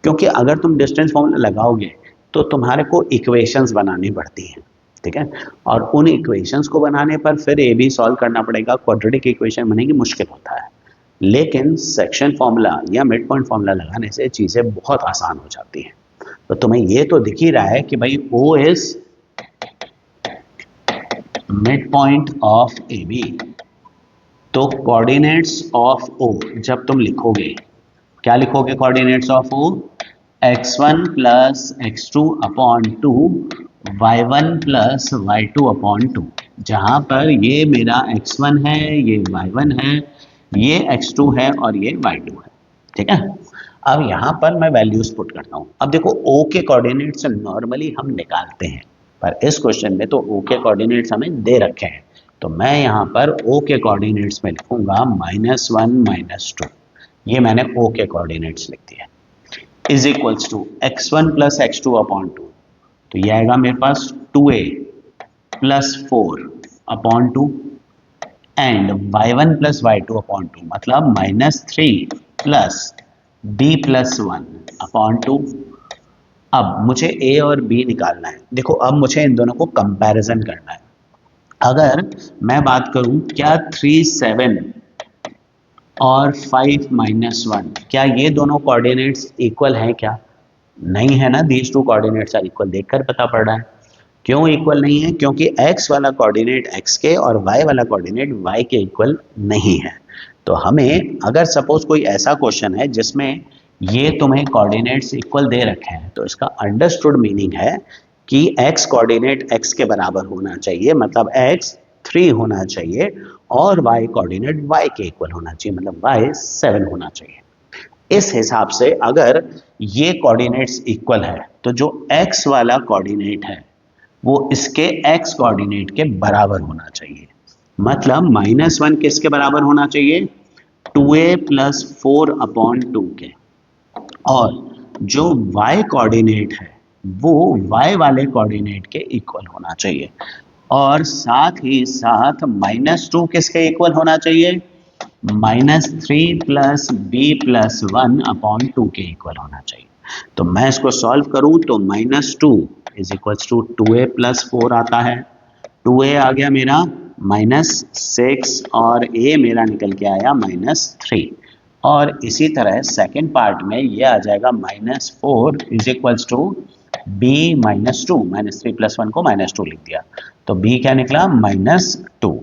Speaker 1: क्योंकि अगर तुम डिस्टेंस फॉर्मूला लगाओगे तो तुम्हारे को इक्वेशंस बनानी पड़ती हैं, ठीक है, और उन इक्वेशंस को बनाने पर फिर ए बी सॉल्व करना पड़ेगा, क्वाड्रेटिक इक्वेशन बनेगी, मुश्किल होता है। लेकिन सेक्शन फॉर्मूला या मिड पॉइंट फॉर्मूला लगाने से चीज़ें बहुत आसान हो जाती हैं। तो तुम्हें ये तो दिख ही रहा है कि भाई O is mid point of A B, तो कोऑर्डिनेट्स ऑफ O जब तुम लिखोगे, क्या लिखोगे? Coordinates of O x1 plus x2 upon 2 y1 plus y2 upon 2, जहां पर ये मेरा x1 है, ये y1 है, ये x2 है और ये y2 है, ठीक है। अब यहाँ पर मैं वैल्यूज पुट करता हूँ। अब देखो O के कोऑर्डिनेट्स नॉर्मली हम निकालते हैं, पर इस क्वेश्चन में तो O के कोऑर्डिनेट्स हमें दे रखे हैं, तो मैं यहाँ पर O के कोऑर्डिनेट्स में लिखूंगा -1 -2, ये मैंने O के कोऑर्डिनेट्स लिख दिए, is equals to x1 plus x2 upon 2, तो ये आएगा मेरे पास 2a plus 4 upon 2 and y1 plus y2 upon 2, मतलब -3 प्लस b+1 अपॉन 2। अब मुझे a और b निकालना है। देखो अब मुझे इन दोनों को कंपैरिजन करना है। अगर मैं बात करूं, क्या 3 7 और 5 -1, क्या ये दोनों कोऑर्डिनेट्स इक्वल हैं क्या? नहीं है ना, these two coordinates are equal, देखकर पता पड़ रहा है। क्यों इक्वल नहीं है? क्योंकि x वाला कोऑर्डिनेट x के और y वाला कोऑर्डिनेट y के इक्वल नहीं है। तो हमें अगर सपोज कोई ऐसा क्वेश्चन है जिसमें ये तुम्हें कोऑर्डिनेट्स इक्वल दे रखे हैं, तो इसका अंडरस्टूड मीनिंग है कि x कोऑर्डिनेट x के बराबर होना चाहिए, मतलब x 3 होना चाहिए, और y कोऑर्डिनेट y के इक्वल होना चाहिए, मतलब y 7 होना चाहिए। इस हिसाब से अगर ये कोऑर्डिनेट्स इक्वल है, तो जो x वाला कोऑर्डिनेट है वो इसके x कोऑर्डिनेट के बराबर होना चाहिए, मतलब -1 किसके बराबर होना चाहिए? 2a प्लस 4 अपॉन 2 के, और जो y कोऑर्डिनेट है वो y वाले कोऑर्डिनेट के इक्वल होना चाहिए, और साथ ही साथ -2 किसके इक्वल होना चाहिए? -3 प्लस b+1 अपॉन 2 के इक्वल होना चाहिए। तो मैं इसको सॉल्व करूं तो -2 is equals to 2a plus 4 आता है, 2a आ गया मेरा -6 और a मेरा निकल के आया -3, और इसी तरह सेकंड पार्ट में ये आ जाएगा -4 इज इक्वल्स टू b -2, -3 + 1 को -2 लिख दिया, तो b क्या निकला? -2।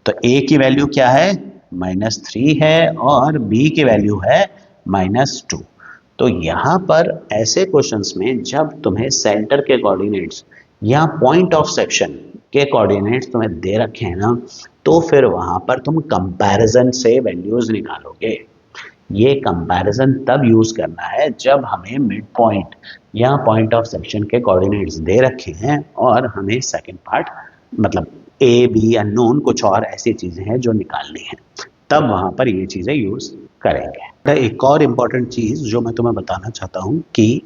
Speaker 1: तो a की वैल्यू क्या है? -3 है, और b की वैल्यू है -2। तो यहाँ पर ऐसे क्वेश्चंस में जब तुम्हें सेंटर के कोऑर्डिनेट्स या पॉइंट ऑफ सेक्शन के कोऑर्डिनेट्स तुम्हें दे रखे हैं ना, तो फिर वहां पर तुम कंपैरिजन से वैल्यूज निकालोगे। ये कंपैरिजन तब यूज करना है जब हमें मिड पॉइंट या पॉइंट ऑफ सेक्शन के कोऑर्डिनेट्स दे रखे हैं और हमें सेकंड पार्ट, मतलब ए बी अननोन, कुछ और ऐसी चीजें हैं जो निकालनी है, तब वहां पर ये चीजें यूज करेंगे। एक और इम्पॉर्टेंट चीज जो मैं तुम्हें बताना चाहता हूं कि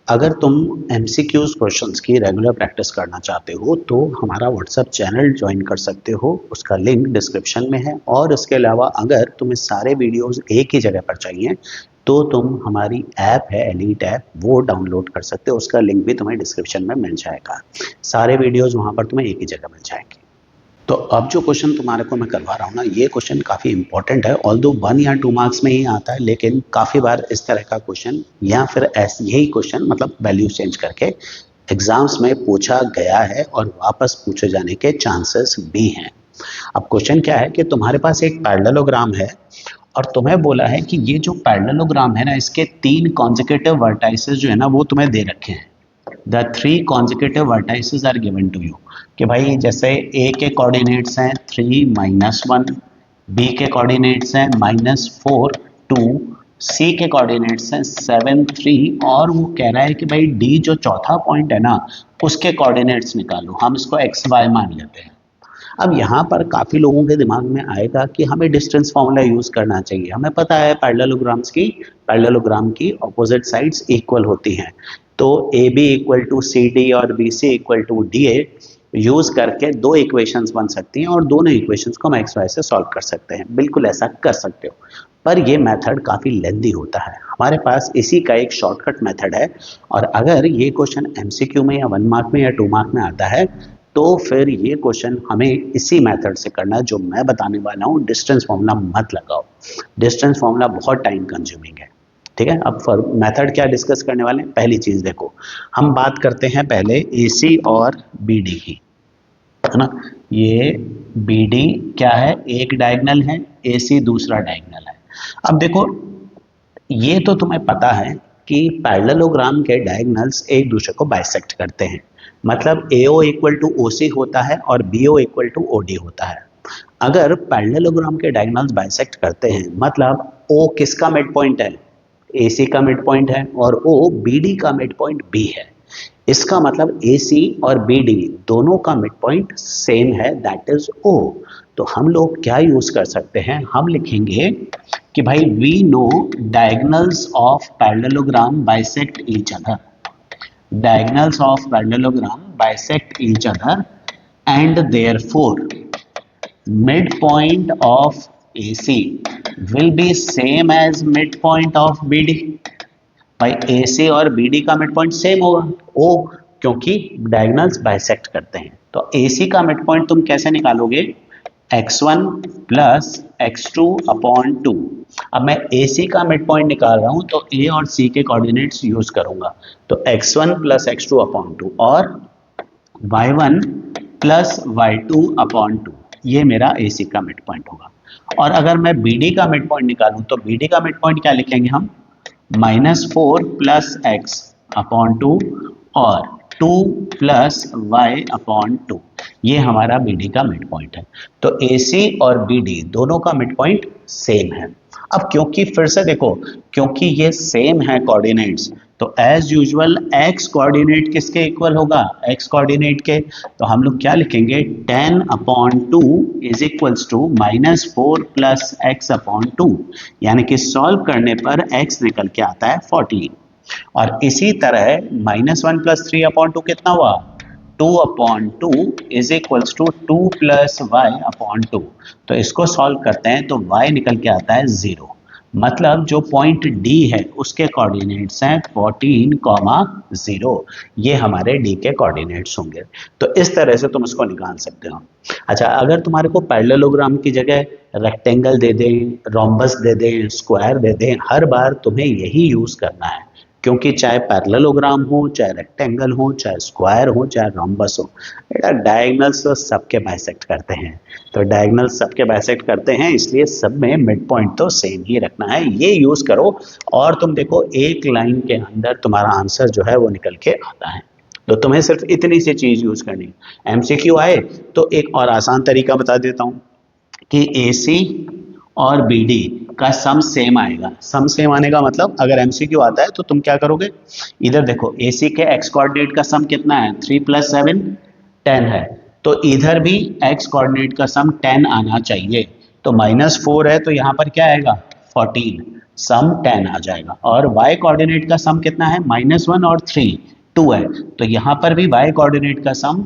Speaker 1: अगर तुम MCQs क्वेश्चंस की रेगुलर प्रैक्टिस करना चाहते हो तो हमारा व्हाट्सएप चैनल ज्वाइन कर सकते हो, उसका लिंक डिस्क्रिप्शन में है। और इसके अलावा अगर तुम्हें सारे वीडियोस एक ही जगह पर चाहिए तो तुम हमारी ऐप है एलीट ऐप, वो डाउनलोड कर सकते हो। उसका लिंक भी तुम्हें डिस्क्रिप्शन में मिल जाएगा। सारे वीडियोस वहाँ पर तुम्हें एक ही जगह मिल जाएंगे। तो अब जो क्वेश्चन तुम्हारे को मैं करवा रहा हूँ ना, ये क्वेश्चन काफ़ी इंपॉर्टेंट है। ऑल्दो 1 या 2 मार्क्स में ही आता है, लेकिन काफ़ी बार इस तरह का क्वेश्चन या फिर ऐसे यही क्वेश्चन मतलब वैल्यू चेंज करके एग्जाम्स में पूछा गया है और वापस पूछे जाने के चांसेस भी हैं। अब क्वेश्चन क्या है कि तुम्हारे पास एक पैरेललोग्राम है और तुम्हें बोला है कि ये जो पैरेललोग्राम है ना, इसके 3 कॉन्जिक्यूटिव वर्टाइसेस जो है ना वो तुम्हें दे रखे हैं। The 3 consecutive vertices are given to you. कि भाई जैसे ए के कोऑर्डिनेट्स हैं 3 -1, बी के कोऑर्डिनेट्स हैं -4 2, सी के कोऑर्डिनेट्स हैं 7 3, और वो कह रहा है कि भाई डी जो चौथा पॉइंट है ना उसके कोऑर्डिनेट्स निकालो। हम इसको एक्स वाई मान लेते हैं। अब यहाँ पर काफ़ी लोगों के दिमाग में आएगा कि हमें डिस्टेंस फॉर्मूला यूज़ करना चाहिए। हमें पता है पैरेललोग्राम की ऑपोजिट साइड्स इक्वल होती हैं, तो A B equal to C D और B C equal to D A use करके 2 इक्वेशंस बन सकती हैं और दोनों इक्वेशंस को हम एक्स वाई से सॉल्व कर सकते हैं। बिल्कुल ऐसा कर सकते हो, पर ये मेथड काफ़ी लेंदी होता है। हमारे पास इसी का एक शॉर्टकट मेथड है, और अगर ये क्वेश्चन एमसीक्यू में या 1 मार्क में या 2 मार्क में आता है तो फिर ये क्वेश्चन हमें इसी मेथड से करना है जो मैं बताने वाला हूँ। डिस्टेंस फॉर्मूला मत लगाओ, डिस्टेंस फॉर्मूला बहुत टाइम कंज्यूमिंग है। ठीक है, अब मेथड क्या डिस्कस करने वाले हैं। पहली चीज़ देखो, हम बात करते हैं पहले AC और BD की, है ना। ये BD क्या है, एक डायगोनल है, AC दूसरा डायगोनल है। अब देखो, ये तो तुम्हें पता है कि पैरेललोग्राम के डायगोनल्स एक दूसरे को बाइसेक्ट करते हैं। मतलब AO इक्वल टू OC होता है और BO इक्वल टू OD होता है। अगर पैरेललोग्राम के डायगोनल्स बाइसेक्ट करते हैं, मतलब O किसका मिड पॉइंट है, AC का मिड पॉइंट है, और O BD का मिड पॉइंट B है। इसका मतलब AC और BD दोनों का मिड पॉइंट सेम है, दैट इज O। तो हम लोग क्या यूज कर सकते हैं, हम लिखेंगे कि भाई we know diagonals of parallelogram bisect each other, diagonals of parallelogram bisect each other, and therefore midpoint of AC will be same as midpoint of BD। भाई AC और BD का मिड पॉइंट सेम होगा, O, क्योंकि diagonals bisect करते हैं। तो AC का mid point तुम कैसे निकालोगे, x1 प्लस x2 अपॉन 2। अब मैं AC का मिड पॉइंट निकाल रहा हूं तो A और C के कोऑर्डिनेट्स यूज करूंगा, तो x1 प्लस x2 अपॉन 2 और y1 प्लस y2 अपॉन 2, ये मेरा AC का मिड पॉइंट होगा। और अगर मैं BD का मिड पॉइंट निकालूं तो BD का मिड पॉइंट क्या लिखेंगे हम, -4 प्लस x अपॉन 2 और 2 प्लस y अपॉन 2, ये हमारा BD का मिड पॉइंट है। तो AC और BD दोनों का मिड पॉइंट सेम है। अब क्योंकि फिर से देखो, क्योंकि ये सेम है कोऑर्डिनेट्स, तो एज यूजुअल x कोऑर्डिनेट किसके इक्वल होगा, x कोऑर्डिनेट के। तो हम लोग क्या लिखेंगे, 10 upon 2 is equals to -4 plus x upon 2, यानी कि सॉल्व करने पर x निकल के आता है 14। और इसी तरह -1 प्लस 3 अपॉन 2 कितना हुआ, 2 upon 2 is equals to 2 plus y upon 2। तो इसको सॉल्व करते हैं तो y निकल के आता है 0। मतलब जो पॉइंट D है उसके कोऑर्डिनेट्स हैं 14, 0। ये हमारे D के कोऑर्डिनेट्स होंगे। तो इस तरह से तुम इसको निकाल सकते हो। अच्छा, अगर तुम्हारे को पैरेललोग्राम की जगह रेक्टेंगल दे दें, रोम्बस दे दें, स्क्वायर दे दें, हर बार तुम्हें यही यूज करना है, क्योंकि चाहे पैरेललोग्राम हो, चाहे रेक्टेंगल हो, चाहे स्क्वायर हो, चाहे रोम्बस हो, बेटा डायगोनल्स तो सबके बाइसेक्ट करते हैं। तो डायगोनल्स सबके बाइसेक्ट करते हैं, इसलिए सब में मिड पॉइंट तो सेम ही रखना है, ये यूज करो। और तुम देखो एक लाइन के अंदर तुम्हारा आंसर जो है वो निकल के आता है। तो तुम्हें सिर्फ इतनी सी चीज यूज करनी है। एमसीक्यू आए तो एक और आसान तरीका बता देता हूँ कि AC और BD का सम सेम आएगा। सम सेम आने का मतलब, अगर एमसीक्यू आता है तो तुम क्या करोगे, इधर देखो AC के x कोऑर्डिनेट का सम कितना है, 3 प्लस 7 10 है, तो इधर भी x कोऑर्डिनेट का सम 10 आना चाहिए। तो -4 है तो यहाँ पर क्या आएगा, 14, सम 10 आ जाएगा। और y कोऑर्डिनेट का सम कितना है, -1 और 3 2 है, तो यहाँ पर भी y कोऑर्डिनेट का सम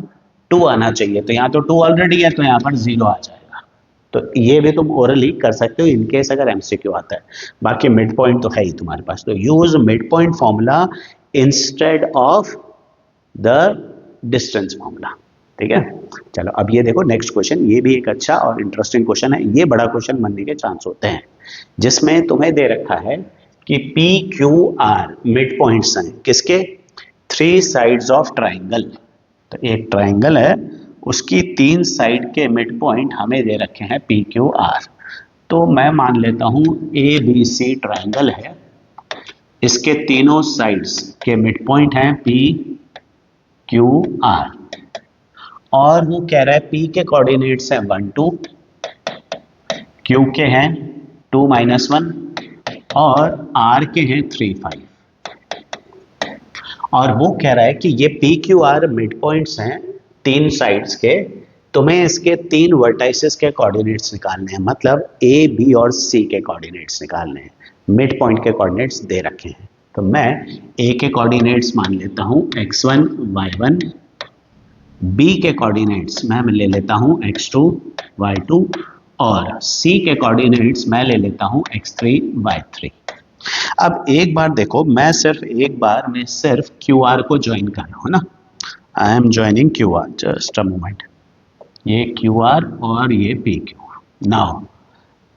Speaker 1: 2 आना चाहिए। तो यहाँ तो 2 ऑलरेडी है तो यहाँ पर 0 आ जाएगा। तो ये भी तुम ओरली कर सकते हो इनकेस अगर एमसीक्यू आता है। बाकी मिड पॉइंट तो है ही तुम्हारे पास, तो use mid point formula instead of the distance formula. ठीक है, चलो अब ये देखो नेक्स्ट क्वेश्चन, ये भी एक अच्छा और इंटरेस्टिंग क्वेश्चन है, ये बड़ा क्वेश्चन बनने के चांस होते हैं, जिसमें तुम्हें दे रखा है कि P Q R mid points हैं किसके, थ्री साइड्स ऑफ ट्राइंगल। तो एक ट्राइंगल है, उसकी तीन साइड के मिड पॉइंट हमें दे रखे हैं पी क्यू आर। तो मैं मान लेता हूं ए बी सी ट्राइंगल है, इसके तीनों साइड्स के मिड पॉइंट हैं पी क्यू आर, और वो कह रहा है पी के कोऑर्डिनेट्स हैं 1 2, क्यू के हैं 2 -1 और आर के हैं 3 5। और वो कह रहा है कि ये P Q R mid points हैं तीन साइड्स के, तुम्हें इसके तीन वर्टाइसेस के कोऑर्डिनेट्स निकालने हैं, मतलब ए बी और सी के कोऑर्डिनेट्स निकालने हैं, मिड पॉइंट के कोऑर्डिनेट्स दे रखे हैं। तो मैं ए के कोऑर्डिनेट्स मान लेता हूं x1 y1, बी के कोऑर्डिनेट्स मैं ले लेता हूं x2 y2 और सी के कोऑर्डिनेट्स मैं ले लेता हूं x3 y3। अब एक बार देखो, मैं सिर्फ एक बार में सिर्फ क्यू आर को ज्वाइन कर रहा हूं ना, I am joining Q R, just a moment, ये क्यू आर और ये P Q. Now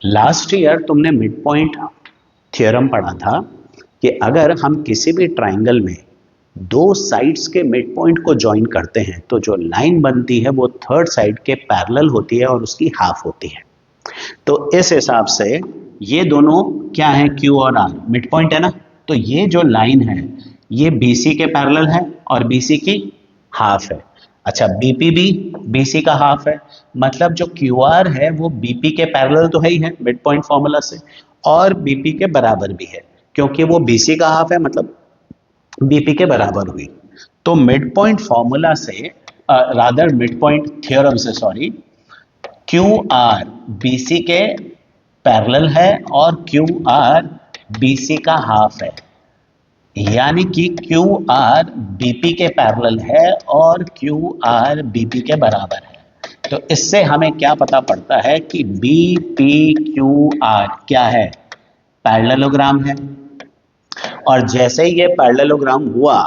Speaker 1: last year तुमने मिड पॉइंट थ्योरम पढ़ा था कि अगर हम किसी भी ट्राइंगल में दो साइड्स के मिड पॉइंट को ज्वाइन करते हैं तो जो लाइन बनती है वो थर्ड साइड के पैरेलल होती है और उसकी हाफ होती है। तो इस हिसाब से ये दोनों क्या है, क्यू और आर मिड पॉइंट है ना, तो ये जो लाइन है ये बीसी के पैरेलल है और बीसी की हाफ है। अच्छा, बीपी भी बीसी का हाफ है, मतलब जो क्यू आर है वो बीपी के पैरेलल तो है ही है मिड पॉइंट फॉर्मूला से, और बीपी के बराबर भी है क्योंकि वो बीसी का हाफ है, मतलब बीपी के बराबर हुई। तो मिड पॉइंट फॉर्मूला से, रादर मिड पॉइंट थ्योरम से, सॉरी, क्यू आर बीसी के पैरेलल है और क्यू आर बीसी का हाफ है, यानी कि क्यू आर बीपी के पैरेलल है और क्यू आर बीपी के बराबर है। तो इससे हमें क्या पता पड़ता है कि बी पी क्यू आर क्या है, पैरेललोग्राम है। और जैसे ही ये पैरेललोग्राम हुआ,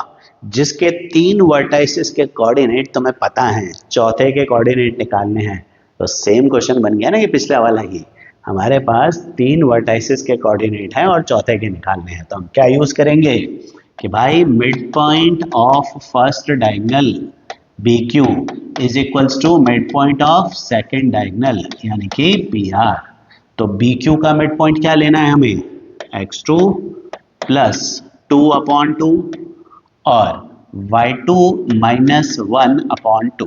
Speaker 1: जिसके तीन वर्टाइसेस के कोऑर्डिनेट तुम्हें पता है, चौथे के कोऑर्डिनेट निकालने हैं, तो सेम क्वेश्चन बन गया ना ये पिछला वाला ही, हमारे पास तीन वर्टाइसेस के कोऑर्डिनेट हैं और चौथे के निकालने हैं। तो हम क्या यूज करेंगे कि भाई mid point of first diagonal B Q is equals to mid point of second diagonal यानी कि पी आर। तो बी क्यू का मिड पॉइंट क्या लेना है हमें, x2 प्लस 2/2 और y2 -1/2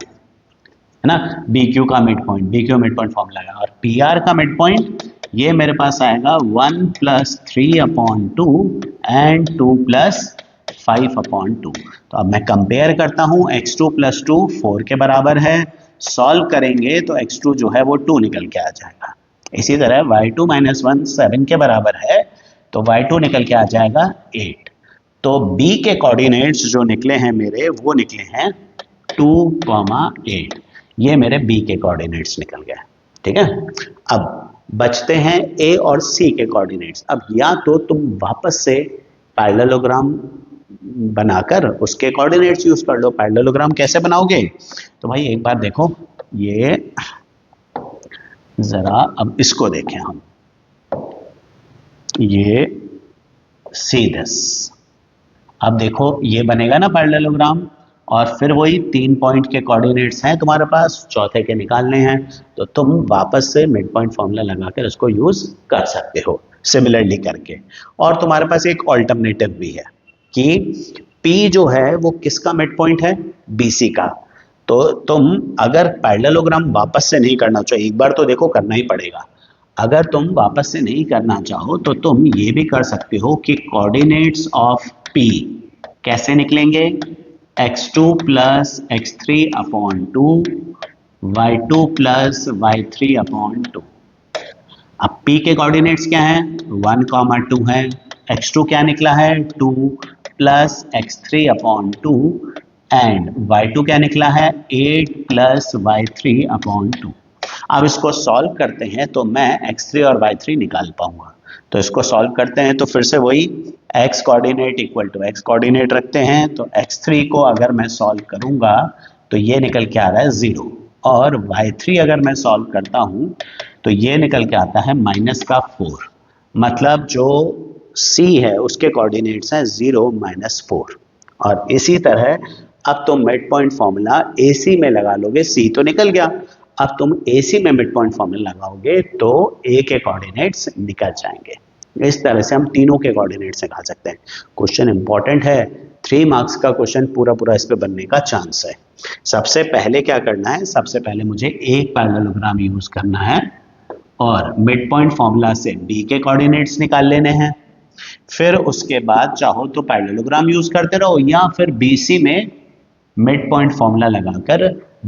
Speaker 1: है ना, बी क्यू का mid point, B Q mid point formula है। और पी आर का मिड पॉइंट ये मेरे पास आएगा 1 + 3/2 एंड 2 + 5/2। तो अब मैं कंपेयर करता हूँ, x2 + 2 4 के बराबर है, सॉल्व करेंगे तो x2 जो है वो 2 निकल के आ जाएगा। इसी तरह y2 - 1 7 के बराबर है, तो y2 निकल के आ जाएगा 8। तो b के कोऑर्डिनेट्स जो निकले हैं मेरे, वो निकले हैं 2, 8, ये मेरे b के कोऑर्डिनेट्स निकल गए। ठीक है, अब बचते हैं a और c के कोऑर्डिनेट्स। अब या तो तुम वापस से पैरेललोग्राम बनाकर उसके कोऑर्डिनेट्स यूज कर लो। पैरेललोग्राम कैसे बनाओगे, तो भाई एक बार देखो, ये जरा अब इसको देखें हम, ये सी दिस, अब देखो ये बनेगा ना पैरेललोग्राम, और फिर वही 3 पॉइंट के कोऑर्डिनेट्स हैं तुम्हारे पास, चौथे के निकालने हैं, तो तुम वापस से मिड पॉइंट फॉर्मूला लगाकर इसको यूज कर सकते हो सिमिलरली करके। और तुम्हारे पास एक ऑल्टरनेटिव भी है कि P जो है वो किसका मिड पॉइंट है, BC का। तो तुम अगर पैरेललोग्राम वापस से नहीं करना चाहो, एक बार तो देखो करना ही पड़ेगा, अगर तुम वापस से नहीं करना चाहो तो तुम ये भी कर सकते हो कि कोऑर्डिनेट्स ऑफ P कैसे निकलेंगे, x2 + x3/2 y2 + y3/2। अब P के कोऑर्डिनेट्स क्या हैं, 1, 2 है, x2 क्या निकला है 2 + x3/2 एंड y2 क्या निकला है 8 + y3/2। अब इसको सॉल्व करते हैं तो मैं x3 और y3 निकाल पाऊंगा। तो इसको सॉल्व करते हैं तो फिर से वही x coordinate equal to x coordinate रखते हैं। तो x3 को अगर मैं सॉल्व करूंगा तो ये निकल के आ रहा है 0, और y3 अगर मैं सॉल्व करता हूं तो ये निकल के आता है -4। मतलब जो c है उसके कोऑर्डिनेट्स हैं 0 -4। और इसी तरह अब तुम मिड पॉइंट फॉर्मूला AC में लगा लोगे, C तो निकल गया, अब तुम AC में मिड पॉइंट फॉर्मूला लगाओगे तो A के कोऑर्डिनेट्स निकल जाएंगे। इस तरह से हम तीनों के कोऑर्डिनेट्स निकाल सकते हैं। क्वेश्चन इंपॉर्टेंट है, 3 मार्क्स का क्वेश्चन पूरा पूरा इस पे बनने का चांस है। सबसे पहले क्या करना है, सबसे पहले मुझे एक पैरेललोग्राम यूज करना है और मिड पॉइंट फॉर्मूला से B के कोऑर्डिनेट्स निकाल लेने हैं। फिर उसके बाद चाहो तो पैरेललोग्राम यूज करते रहो या फिर BC में मिड पॉइंट फॉर्मूला लगाकर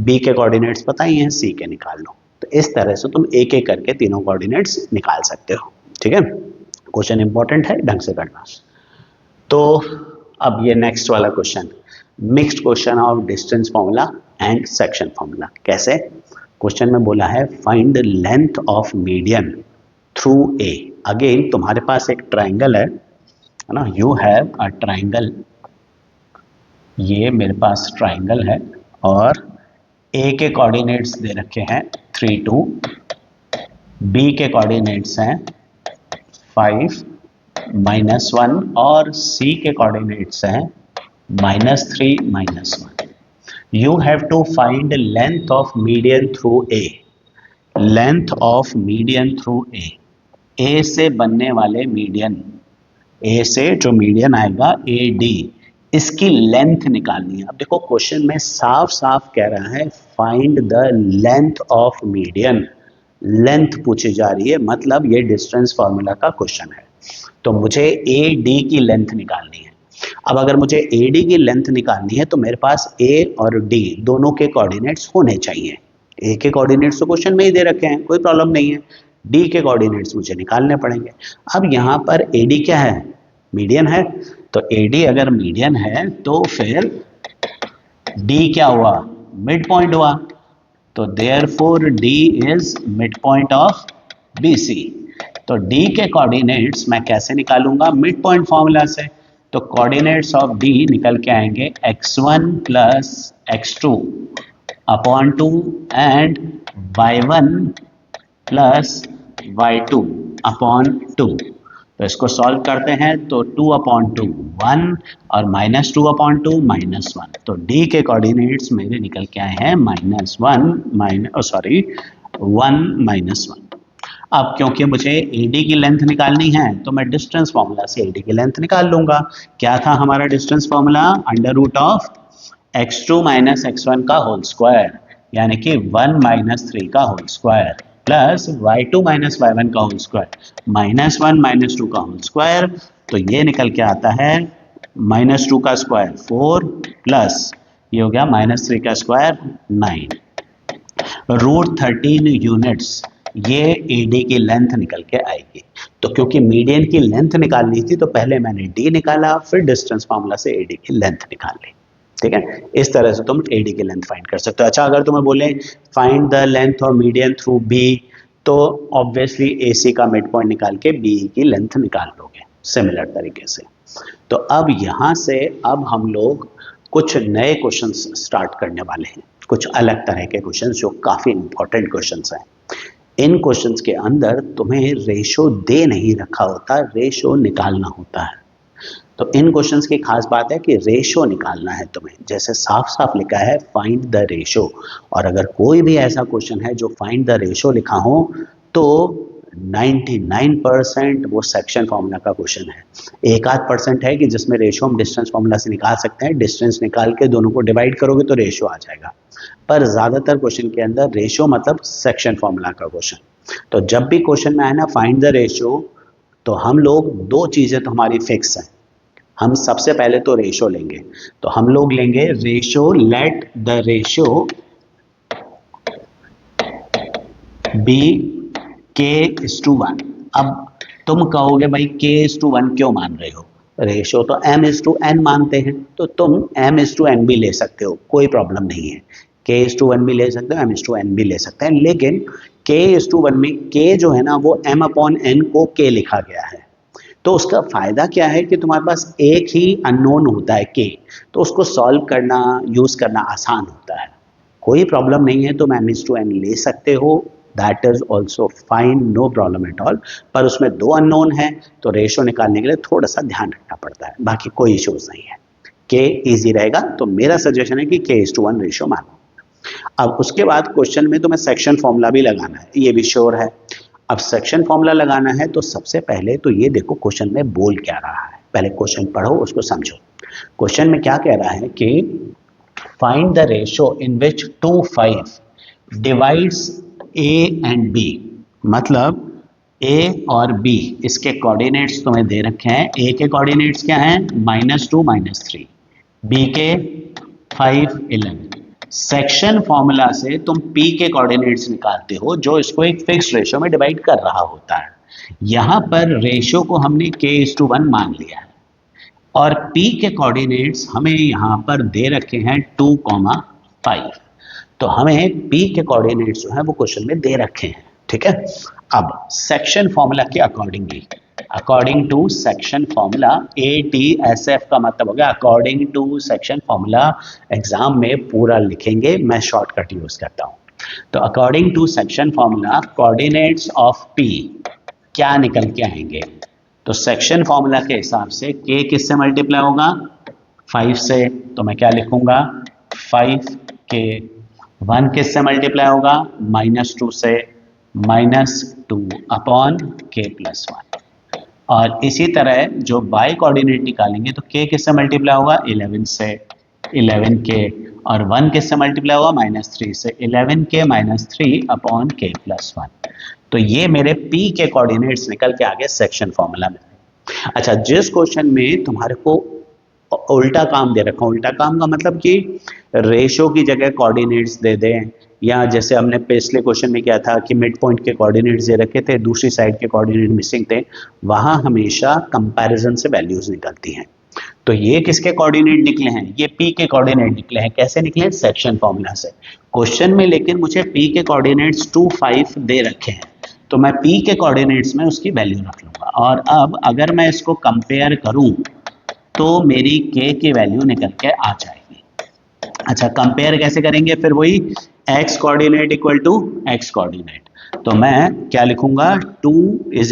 Speaker 1: B के कोऑर्डिनेट्स पता ही हैं, C के निकाल लो। तो इस तरह से तुम एक एक करके तीनों कोऑर्डिनेट्स निकाल सकते हो। ठीक है, क्वेश्चन इंपॉर्टेंट है, ढंग से करना। तो अब ये नेक्स्ट वाला question, mixed question of distance formula and section formula. कैसे? क्वेश्चन में बोला है find length of median through A. Again तुम्हारे पास एक ट्राइंगल है ना, यू हैव अ ट्राइंगल, ये मेरे पास ट्राइंगल है और ए के कोऑर्डिनेट्स दे रखे हैं 3 2, बी के कोऑर्डिनेट्स हैं 5 -1 और सी के कोऑर्डिनेट्स हैं -3 -1। You have to find length of median through A. Length of median through A से बनने वाले मीडियन, ए से जो मीडियन आएगा AD, इसकी लेंथ निकालनी है। अब देखो क्वेश्चन में साफ साफ कह रहा है find the length of median, length पूछी जा रही है, मतलब ये डिस्टेंस फॉर्मूला का क्वेश्चन है। तो मुझे AD की लेंथ निकालनी है। अब अगर मुझे AD की लेंथ निकालनी है तो मेरे पास A और D दोनों के कोऑर्डिनेट्स होने चाहिए। A के कोऑर्डिनेट्स तो क्वेश्चन में ही दे रखे हैं, कोई प्रॉब्लम नहीं है, D के कोऑर्डिनेट्स मुझे निकालने पड़ेंगे। अब यहाँ पर AD क्या है, मीडियन है, तो AD अगर मीडियन है तो फिर D क्या हुआ, मिड पॉइंट हुआ, तो therefore D is mid point of BC। तो D के कोऑर्डिनेट्स मैं कैसे निकालूंगा, मिड पॉइंट फॉर्मूला से। तो कोऑर्डिनेट्स ऑफ D निकल के आएंगे x1 plus x2 upon 2 and y1 plus y2 upon 2। तो इसको सॉल्व करते हैं तो 2 अपॉन 2 1 और -2 अपॉन 2 -1। तो D के कोऑर्डिनेट्स मेरे निकल के आए हैं -1 -1। अब क्योंकि मुझे AD की लेंथ निकालनी है तो मैं डिस्टेंस फॉर्मूला से AD की लेंथ निकाल लूंगा। क्या था हमारा distance formula, √of x2 - x1 का होल स्क्वायर, यानी कि 1 - 3 का whole square plus y2 - y1 का होल स्क्वायर -1 -2 का होल स्क्वायर। तो ये निकल के आता है -2 का स्क्वायर 4 प्लस ये हो गया -3 का स्क्वायर 9, √13 यूनिट्स ये AD की लेंथ निकल के आएगी। तो क्योंकि मीडियन की लेंथ निकालनी थी तो पहले मैंने D निकाला, फिर डिस्टेंस फॉर्मूला से AD की लेंथ निकाल ली। ठीक है, इस तरह से तुम AD की लेंथ फाइंड कर सकते हो। अच्छा, अगर तुम्हें बोले find the length of median through B, तो ऑब्वियसली AC का मिड पॉइंट निकाल के B की लेंथ निकाल लोगे सिमिलर तरीके से। तो अब यहाँ से अब हम लोग कुछ नए क्वेश्चंस स्टार्ट करने वाले हैं, कुछ अलग तरह के क्वेश्चंस जो काफ़ी इंपॉर्टेंट क्वेश्चंस हैं। इन क्वेश्चंस के अंदर तुम्हें रेशो दे नहीं रखा होता, रेशो निकालना होता है। तो इन क्वेश्चंस की खास बात है कि रेशो निकालना है तुम्हें, जैसे साफ साफ लिखा है फाइंड द रेशो। और अगर कोई भी ऐसा क्वेश्चन है जो फाइंड द रेशो लिखा हो तो 99% वो सेक्शन फॉर्मूला का क्वेश्चन है। 1-8% है कि जिसमें रेशो हम डिस्टेंस फॉर्मूला से निकाल सकते हैं, डिस्टेंस निकाल के दोनों को डिवाइड करोगे तो रेशो आ जाएगा। पर ज़्यादातर क्वेश्चन के अंदर रेशो मतलब सेक्शन फॉर्मूला का क्वेश्चन। तो जब भी क्वेश्चन में आए ना फाइंड द रेशो, तो हम लोग दो चीज़ें तो हमारी फिक्स हैं। हम सबसे पहले तो रेशो लेंगे, तो हम लोग लेंगे ratio, let the ratio be k:1। अब तुम कहोगे भाई k:1 क्यों मान रहे हो, रेशो तो m:n मानते हैं, तो तुम m:n भी ले सकते हो, कोई प्रॉब्लम नहीं है। k:1 भी ले सकते हो, m:n भी ले सकते हैं, लेकिन k:1 में k जो है ना वो m/n को k लिखा गया है। तो उसका फायदा क्या है कि तुम्हारे पास एक ही अननोन होता है k, तो उसको सॉल्व करना, यूज करना आसान होता है। कोई प्रॉब्लम नहीं है, तुम m:n ले सकते हो, that is also fine, no problem at all. पर उसमें दो अननोन है तो रेशियो निकालने के लिए थोड़ा सा ध्यान रखना पड़ता है, बाकी कोई इश्यूज नहीं है। k इजी रहेगा, तो मेरा सजेशन है कि k:1 रेशियो मानो। अब उसके बाद क्वेश्चन में तुम्हें सेक्शन फॉर्मूला भी लगाना है, ये भी श्योर है। अब सेक्शन फॉर्मूला लगाना है तो सबसे पहले तो ये देखो क्वेश्चन में बोल क्या रहा है, पहले क्वेश्चन पढ़ो उसको समझो। क्वेश्चन में क्या कह रहा है कि find the ratio in which 2 5 divides a and b। मतलब a और b इसके कोऑर्डिनेट्स तुम्हें दे रखे हैं। a के कोऑर्डिनेट्स क्या हैं, -2 -3, b के 5 11। सेक्शन फॉर्मूला से तुम p के कोऑर्डिनेट्स निकालते हो जो इसको एक फिक्स्ड रेशियो में डिवाइड कर रहा होता है। यहां पर रेशियो को हमने k:1 मान लिया है और p के कोऑर्डिनेट्स हमें यहां पर दे रखे हैं 2,5। तो हमें p के कोऑर्डिनेट्स जो है वो क्वेश्चन में दे रखे हैं, ठीक है। अब सेक्शन फॉर्मूला के accordingly, according to section formula, ATSF का मतलब हो गया according to section formula. Exam में पूरा लिखेंगे, मैं शॉर्टकट यूज करता हूं। तो according to section formula coordinates of p क्या निकल के आएंगे। तो सेक्शन फॉर्मूला के हिसाब से k किससे मल्टीप्लाई होगा, 5 से, तो मैं क्या लिखूंगा 5k। 1 किससे मल्टीप्लाई होगा, -2 से, -2 अपॉन k+1। और इसी तरह जो y कोऑर्डिनेट निकालेंगे तो k किससे मल्टीप्लाई होगा, 11 से, 11k। और 1 किससे मल्टीप्लाई होगा, -3 से, 11k -3 अपॉन k+1। तो ये मेरे p के कोऑर्डिनेट्स निकल के आ गए सेक्शन फॉर्मूला में। अच्छा, जिस क्वेश्चन में तुम्हारे को उल्टा काम दे रखा, उल्टा काम का मतलब कि रेशियो की जगह कोऑर्डिनेट्स दे दें, या जैसे हमने पिछले क्वेश्चन में किया था कि मिड पॉइंट के कोऑर्डिनेट्स दे रखे थे, दूसरी साइड के कोऑर्डिनेट मिसिंग थे, वहां हमेशा कंपैरिजन से वैल्यूज निकलती हैं। तो ये किसके कोऑर्डिनेट निकले हैं, ये p के कोऑर्डिनेट निकले हैं। कैसे निकले, सेक्शन फॉर्मूला से। क्वेश्चन में लेकिन मुझे p के कोऑर्डिनेट्स 2 5 दे रखे हैं, तो मैं p के कोऑर्डिनेट्स में उसकी वैल्यू रख लूंगा। और अब अगर मैं इसको कंपेयर करूं तो मेरी k की वैल्यू निकल के आ जाएगी। अच्छा, कंपेयर कैसे करेंगे, फिर वही x coordinate equal to x coordinate. तो मैं क्या लिखूंगा, 2 =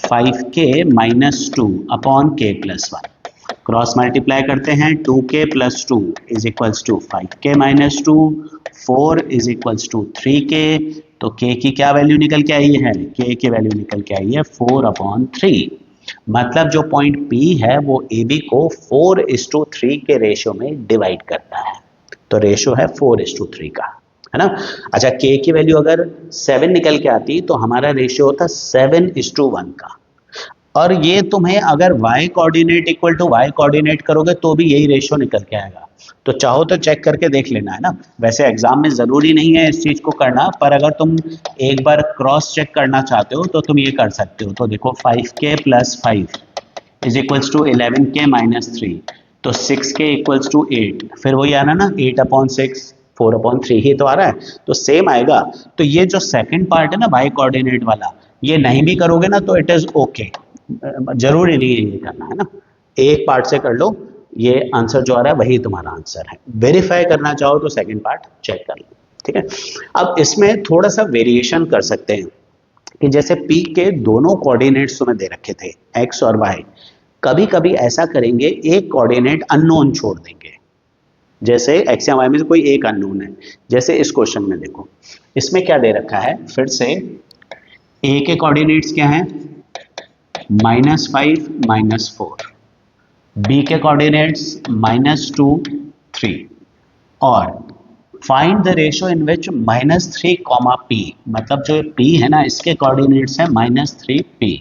Speaker 1: 5k -2 upon k+1। Cross multiply करते हैं, 2k + 2 = 5k -2, 4 = 3k। तो k की क्या वैल्यू निकल के आई है, k की वैल्यू निकल के आई है 4/3। मतलब जो पॉइंट P है वो AB को 4:3 के रेशियो में डिवाइड करता है। तो रेशियो है 4:3 का, है ना। अच्छा, K की वैल्यू अगर 7 निकल के आती तो हमारा रेशियो होता 7:1 का। और ये तुम्हें अगर y coordinate equal to y coordinate करोगे तो भी यही रेशियो निकल के आएगा। तो चाहो तो चेक करके देख लेना, है ना। वैसे एग्जाम में ज़रूरी नहीं है इस चीज़ को करना, पर अगर तुम एक बार क्रॉस चेक करना चाहते हो तो तुम ये कर सकते हो। तो देखो 5k + 5 = 11k -3, तो 6k = 8। फिर वही आ रहा ना, 8/6, 4/3 ही तो आ रहा है, तो सेम आएगा। तो ये जो सेकंड पार्ट है ना y कोऑर्डिनेट वाला, ये नहीं भी करोगे ना तो इट इज़ ओके, जरूरी नहीं है ये करना, है ना। एक पार्ट से कर लो, ये आंसर जो आ रहा है वही तुम्हारा आंसर है। वेरीफाई करना चाहो तो सेकंड पार्ट चेक कर लो, ठीक है। अब इसमें थोड़ा सा वेरिएशन कर सकते हैं कि जैसे p के दोनों कोऑर्डिनेट्स तुम्हें दे रखे थे x और y, कभी कभी ऐसा करेंगे एक कोऑर्डिनेट अननोन छोड़ देंगे। जैसे x या y में से कोई एक अननोन है, जैसे इस क्वेश्चन में देखो, इसमें क्या दे रखा है, फिर से a के कोऑर्डिनेट्स क्या हैं, -5 -4, b के कोऑर्डिनेट्स -2 3, और find the ratio in which -3, p, मतलब जो p है ना इसके कोऑर्डिनेट्स है -3p।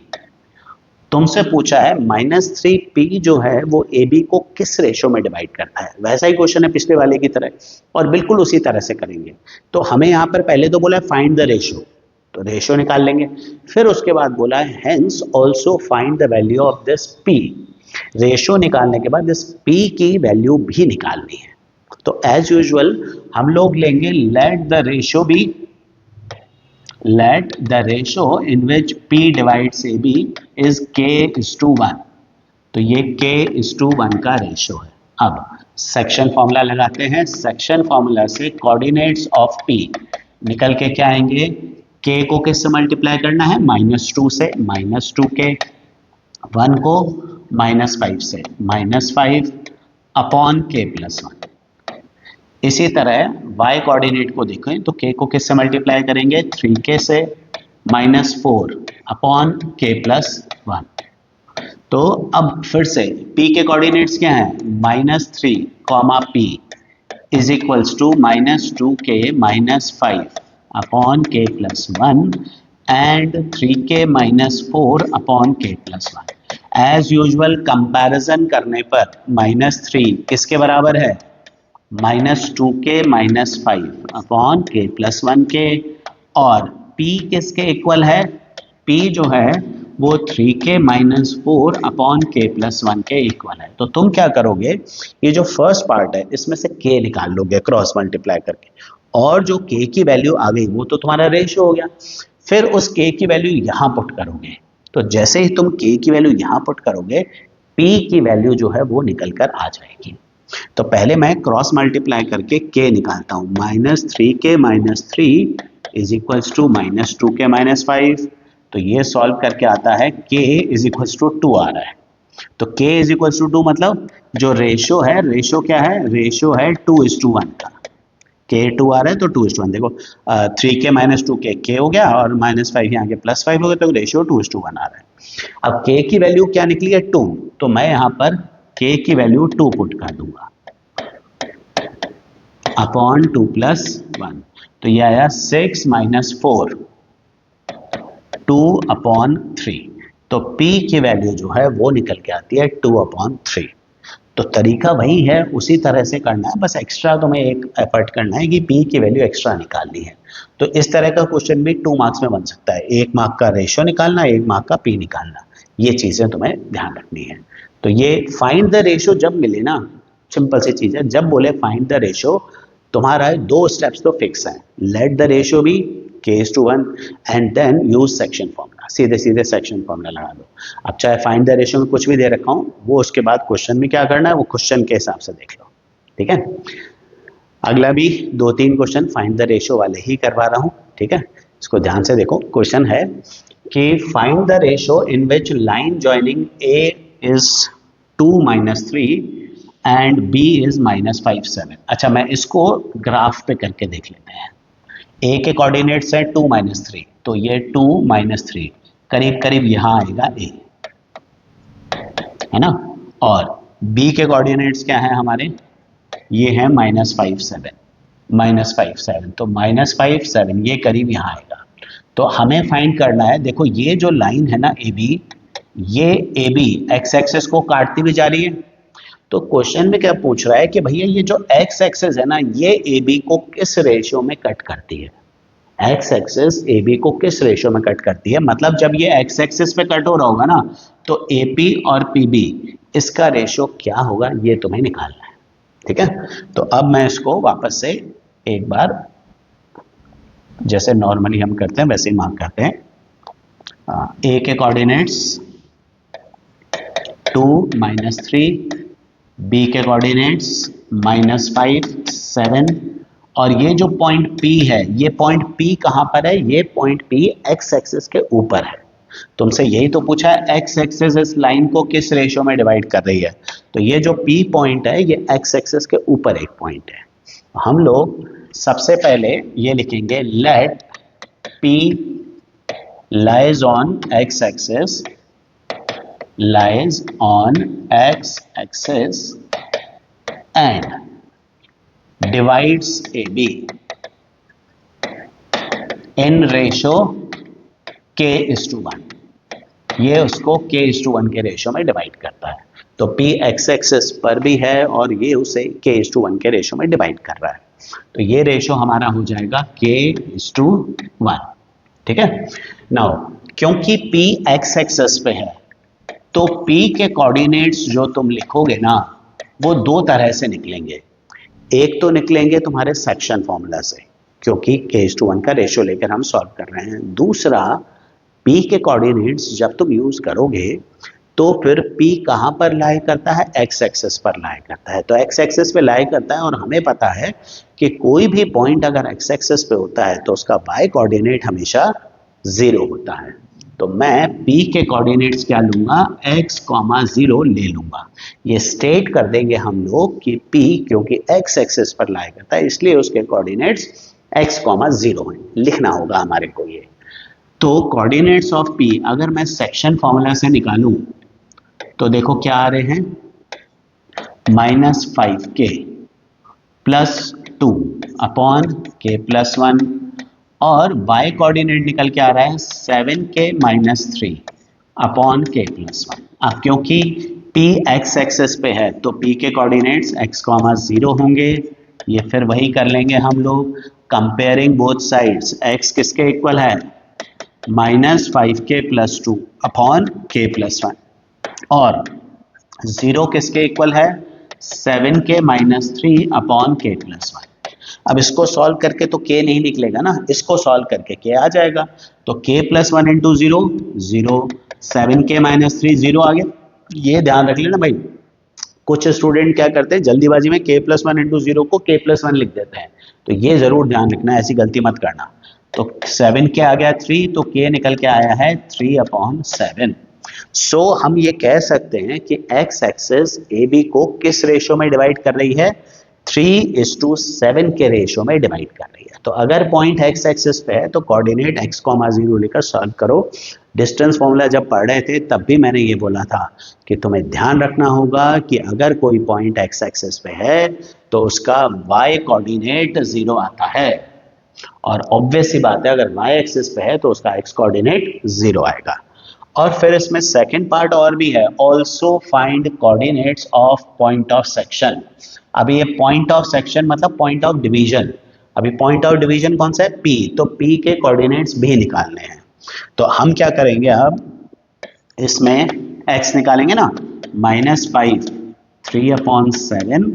Speaker 1: तुमसे पूछा है -3p जो है वो ab को किस रेशियो में डिवाइड करता है। वैसा ही क्वेश्चन है पिछले वाले की तरह, और बिल्कुल उसी तरह से करेंगे। तो हमें यहाँ पर पहले तो बोला है फाइंड द रेशियो, तो रेशियो निकाल लेंगे। फिर उसके बाद बोला है hence also find the value of this p। Ratio निकालने के बाद इस p की वैल्यू भी निकालनी है। तो एज यूजुअल हम लोग लेंगे late the ratio in which P divides AB is K:1। तो ये K:1 का रेशो है। अब सेक्शन फॉर्मूला लगाते हैं। सेक्शन फॉर्मूला से कोऑर्डिनेट्स ऑफ P निकल के क्या आएंगे, K को किससे मल्टीप्लाई करना है, -2 से, -2K, 1 को -5 से, -5 अपॉन K+1। इसी तरह y कोऑर्डिनेट को देखें तो K को किससे मल्टीप्लाई करेंगे, 3K से, -4 अपॉन K+1। तो अब फिर से P के कोऑर्डिनेट्स क्या हैं, -3, P is equals to -2K -5 upon K+1 and 3K -4 upon K+1। As usual comparison करने पर -3 किसके बराबर है, -2K -5 अपॉन K+1 के, और P किसके इक्वल है, P जो है वो 3K -4 अपॉन K+1 के इक्वल है। तो तुम क्या करोगे, ये जो फर्स्ट पार्ट है इसमें से K निकाल लोगे क्रॉस मल्टीप्लाई करके, और जो K की वैल्यू आ गई वो तो तुम्हारा रेशियो हो गया। फिर उस K की वैल्यू यहाँ पुट करोगे, तो जैसे ही तुम K की वैल्यू यहाँ पुट करोगे P की वैल्यू जो है वो निकल कर आ जाएगी। तो पहले मैं क्रॉस मल्टीप्लाई करके K निकालता हूँ, -3K -3 is equals to -2K -5। तो ये सॉल्व करके आता है K इज इक्वल्स टू 2 आ रहा है। तो K इज इक्वल्स टू 2 मतलब जो रेशो है, रेशो क्या है, रेशो है 2:1 का। K 2 आ रहा है तो 2:1, देखो 3K -2K K हो गया, और -5 यहाँ के +5 हो गया, तो रेशियो 2:1 आ रहा है। अब K की वैल्यू क्या निकली है, 2, तो मैं यहाँ पर K की वैल्यू 2 पुट कर दूंगा अपॉन 2+1। तो ये आया 6 -4 2/3। तो P की वैल्यू जो है वो निकल के आती है 2/3। तो तरीका वही है, उसी तरह से करना है, बस एक्स्ट्रा तुम्हें एक एफर्ट करना है कि P की वैल्यू एक्स्ट्रा निकालनी है। तो इस तरह का क्वेश्चन भी 2 मार्क्स में बन सकता है, 1 मार्क का रेशियो निकालना, 1 मार्क का P निकालना, ये चीज़ें तुम्हें ध्यान रखनी है। तो ये फाइंड द रेशियो जब मिले ना, सिंपल सी चीज़ है, जब बोले फाइंड द रेशियो, तुम्हारा 2 स्टेप्स तो फिक्स है, let the ratio be K:1 and then use section formula, सीधे सीधे सेक्शन फॉर्मूला लगा दो। अब चाहे फाइंड द रेशियो में कुछ भी दे रखा हूँ, वो उसके बाद क्वेश्चन में क्या करना है वो क्वेश्चन के हिसाब से देख लो, ठीक है। अगला भी 2-3 क्वेश्चन फाइंड द रेशियो वाले ही करवा रहा हूँ, ठीक है। इसको ध्यान से देखो। क्वेश्चन है कि find the ratio in which line joining A is 2 -3 and B is -5 7। अच्छा, मैं इसको ग्राफ पे करके देख लेते हैं। A के कोऑर्डिनेट्स है 2 -3, तो ये 2 -3 करीब करीब यहाँ आएगा A, है ना। और B के कोऑर्डिनेट्स क्या है हमारे, ये है -5 7, तो -5 7 ये करीब यहाँ आएगा। तो हमें फाइंड करना है, देखो ये जो लाइन है ना AB, ये AB एक्स एक्सिस को काटती भी जा रही है। तो क्वेश्चन में क्या पूछ रहा है कि भैया ये जो एक्स एक्सिस है ना, ये AB को किस रेशियो में कट करती है, एक्स एक्सिस AB को किस रेशियो में कट करती है, मतलब जब ये एक्स एक्सिस पे कट हो रहा होगा ना, तो AP और PB इसका रेशियो क्या होगा, ये तुम्हें निकालना है, ठीक है। तो अब मैं इसको वापस से एक बार जैसे नॉर्मली हम करते हैं वैसे ही मार्क करते हैं। A के कोऑर्डिनेट्स 2 -3, B के कोऑर्डिनेट्स -5 7, और ये जो पॉइंट P है, ये पॉइंट P कहाँ पर है, ये पॉइंट P एक्स एक्सिस के ऊपर है। तुमसे यही तो पूछा है, एक्स एक्सिस इस लाइन को किस रेशियो में डिवाइड कर रही है, तो ये जो P पॉइंट है ये एक्स एक्सिस के ऊपर एक पॉइंट है। हम लोग सबसे पहले ये लिखेंगे, late P lies on x axis, lies on x axis and divides AB in ratio K:1। ये उसको K:1 के रेशियो में डिवाइड करता है। तो P एक्स एक्सिस पर भी है और ये उसे K:1 के रेशियो में डिवाइड कर रहा है। तो ये रेशियो हमारा हो जाएगा K:1, ठीक है। नाउ क्योंकि P एक्स एक्सिस पे है, तो P के कोऑर्डिनेट्स जो तुम लिखोगे ना, वो 2 तरह से निकलेंगे। एक तो निकलेंगे तुम्हारे सेक्शन फॉर्मूला से, क्योंकि k:1 का रेशियो लेकर हम सॉल्व कर रहे हैं। दूसरा, p के कोऑर्डिनेट्स जब तुम यूज करोगे तो फिर p कहां पर लाई करता है, x एक्सिस पर लाई करता है। तो x एक्सिस पे लाई करता है और हमें पता है कि कोई भी पॉइंट अगर x एक्सिस पे होता है तो उसका y कोऑर्डिनेट हमेशा 0 होता है। तो मैं p के कोऑर्डिनेट्स क्या लूंगा, x, 0 ले लूंगा। ये स्टेट कर देंगे हम लोग कि p क्योंकि x एक्सिस पर लाई करता है इसलिए उसके कोऑर्डिनेट्स x, 0 हैं, लिखना होगा हमारे को ये। तो कोऑर्डिनेट्स ऑफ p अगर मैं सेक्शन फॉर्मूला से निकालूं तो देखो क्या आ रहे हैं, -5k plus 2 upon k plus 1, और y कोऑर्डिनेट निकल के आ रहा है 7k minus 3 upon k plus 1। अब क्योंकि p x एक्सेस पे है तो p के कोऑर्डिनेट्स x, 0 होंगे। ये फिर वही कर लेंगे हम लोग, कंपेयरिंग बोथ साइड्स। x किसके इक्वल है, -5k plus 2 upon k plus 1, और 0 किसके इक्वल है, 7k minus 3 upon k plus 1। अब इसको सॉल्व करके तो k नहीं निकलेगा ना, इसको सॉल्व करके k आ जाएगा। तो k plus 1 into 0, 0, 7k minus 3, 0 आ गया। ये ध्यान रख लेना भाई, कुछ स्टूडेंट क्या करते हैं जल्दीबाजी में k प्लस 1 इंटू 0 को k प्लस 1 लिख देते हैं, तो ये जरूर ध्यान रखना, ऐसी गलती मत करना। तो 7k आ गया 3, तो k निकल के आया है 3 अपॉन 7। सो हम ये कह सकते हैं कि x एक्सिस AB को किस रेशियो में डिवाइड कर रही है, 3:7 के रेशियो में डिवाइड कर रही है। तो अगर पॉइंट x एक्सिस पे है तो कोऑर्डिनेट x, 0 लेकर सॉल्व करो। डिस्टेंस फॉर्मूला जब पढ़ रहे थे तब भी मैंने ये बोला था कि तुम्हें ध्यान रखना होगा कि अगर कोई पॉइंट x एक्सिस पे है तो उसका y कोऑर्डिनेट 0 आता है, और ऑब्वियस सी बात है अगर y एक्सिस पे है तो उसका x कोऑर्डिनेट 0 आएगा। और फिर इसमें सेकंड पार्ट और भी है, also find coordinates of point of section. अभी ये पॉइंट ऑफ सेक्शन मतलब पॉइंट ऑफ डिवीजन, अभी पॉइंट ऑफ डिवीजन कौन सा है, P, तो P के कोऑर्डिनेट्स भी निकालने हैं। तो हम क्या करेंगे, अब इसमें x निकालेंगे ना, -5 3 upon 7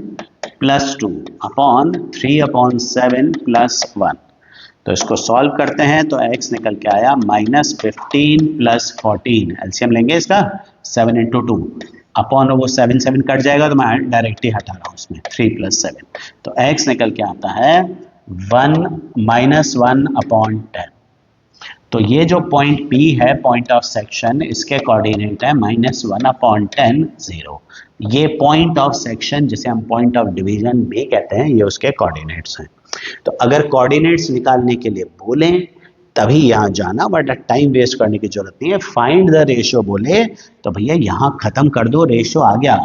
Speaker 1: plus 2 upon 3 upon 7 plus 1। तो इसको सॉल्व करते हैं तो x निकल के आया -15 प्लस 14, एलसीएम लेंगे इसका, 7 इंटू 2 अपॉन, वो 7 7 कट जाएगा तो मैं डायरेक्ट ही हटा रहा हूँ उसमें, 3 प्लस 7, तो x निकल के आता है 1 अपॉन 10। तो ये जो पॉइंट P है पॉइंट ऑफ सेक्शन, इसके कोऑर्डिनेट है -1 अपॉन 10, 0। ये पॉइंट ऑफ सेक्शन जिसे हम पॉइंट ऑफ डिवीजन भी कहते हैं, ये उसके कोऑर्डिनेट्स हैं। तो अगर कोऑर्डिनेट्स निकालने के लिए बोलें तभी यहाँ जाना, बट टाइम वेस्ट करने की जरूरत नहीं है। फाइंड द रेशियो बोले तो भैया यहाँ खत्म कर दो, रेशियो आ गया।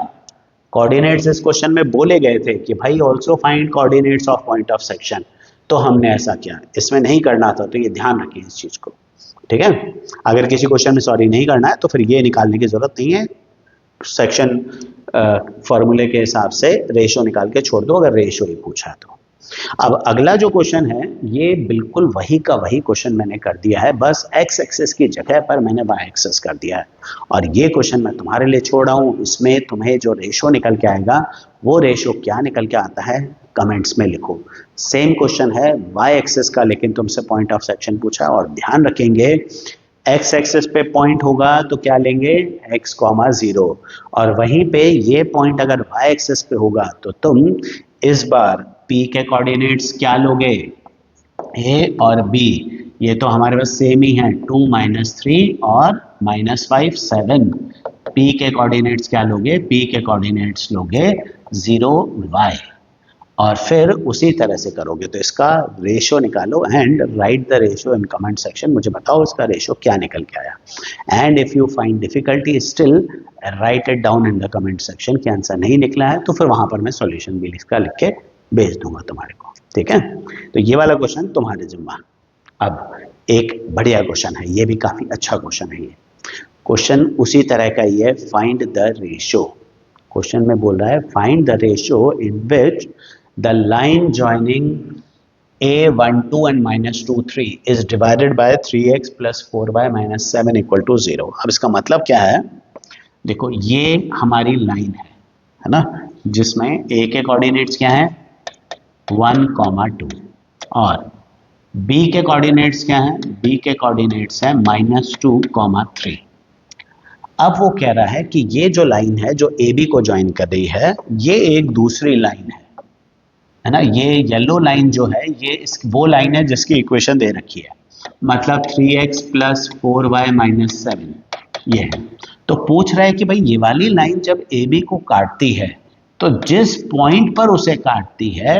Speaker 1: कोऑर्डिनेट्स इस क्वेश्चन में बोले गए थे कि भाई also find coordinates of point of section, तो हमने ऐसा किया, इसमें नहीं करना था, तो ये ध्यान रखिए इस चीज को, ठीक है। अगर किसी क्वेश्चन में सॉरी नहीं करना है तो फिर ये निकालने की जरूरत नहीं है, सेक्शन फॉर्मूले के हिसाब से रेशियो निकाल के छोड़ दो अगर रेशियो ही पूछा तो। अब अगला जो क्वेश्चन है ये बिल्कुल वही का वही क्वेश्चन मैंने कर दिया है, बस x एक्सिस की जगह पर मैंने y एक्सिस कर दिया है, और ये क्वेश्चन मैं तुम्हारे लिए छोड़ रहा हूँ। इसमें तुम्हें जो रेशियो निकल के आएगा वो रेशियो क्या निकल के आता है कमेंट्स में लिखो। सेम क्वेश्चन है y एक्सिस का, लेकिन तुमसे पॉइंट ऑफ सेक्शन पूछा है, और ध्यान रखेंगे x एक्सिस पे पॉइंट होगा तो क्या लेंगे, x, 0, और वहीं पे ये पॉइंट अगर y एक्सिस पे होगा तो तुम इस बार P के कोऑर्डिनेट्स क्या लोगे, A और B, ये तो हमारे पास सेम ही है, 2, -3 और -5, 7। P के कोऑर्डिनेट्स क्या लोगे, P के कोऑर्डिनेट्स लोगे 0, y, और फिर उसी तरह से करोगे। तो इसका रेशियो निकालो and right the ratio in comment section, मुझे बताओ इसका रेशियो क्या निकल के आया। And if you find difficulty still right it down in the comment section कि आंसर नहीं निकला है, तो फिर वहां पर मैं सॉल्यूशन भी लिख के भेज दूंगा तुम्हारे को, ठीक है। तो ये वाला क्वेश्चन तुम्हारे जिम्मा। अब एक बढ़िया क्वेश्चन है, ये भी काफी अच्छा क्वेश्चन है। ये क्वेश्चन उसी तरह का ही है, फाइंड द रेशियो। क्वेश्चन में बोल रहा है find the ratio in which the line joining a12 and -23 is divided by 3x plus 4y minus 7 equal to 0। अब इसका मतलब क्या है, देखो ये हमारी लाइन है ना, जिसमें a के कोऑर्डिनेट्स क्या है 1, 2 और बी के कोऑर्डिनेट्स क्या हैं? बी के कोऑर्डिनेट्स हैं -2, 3। अब वो कह रहा है कि ये जो लाइन है जो ए बी को ज्वाइन कर रही है, ये एक दूसरी लाइन है ना। ये येलो लाइन जो है ये वो लाइन है जिसकी इक्वेशन दे रखी है, मतलब 3x + 4y - 7 ये है। तो पूछ रहा है कि भाई ये वाली लाइन जब ए बी को काटती है तो जिस पॉइंट पर उसे काटती है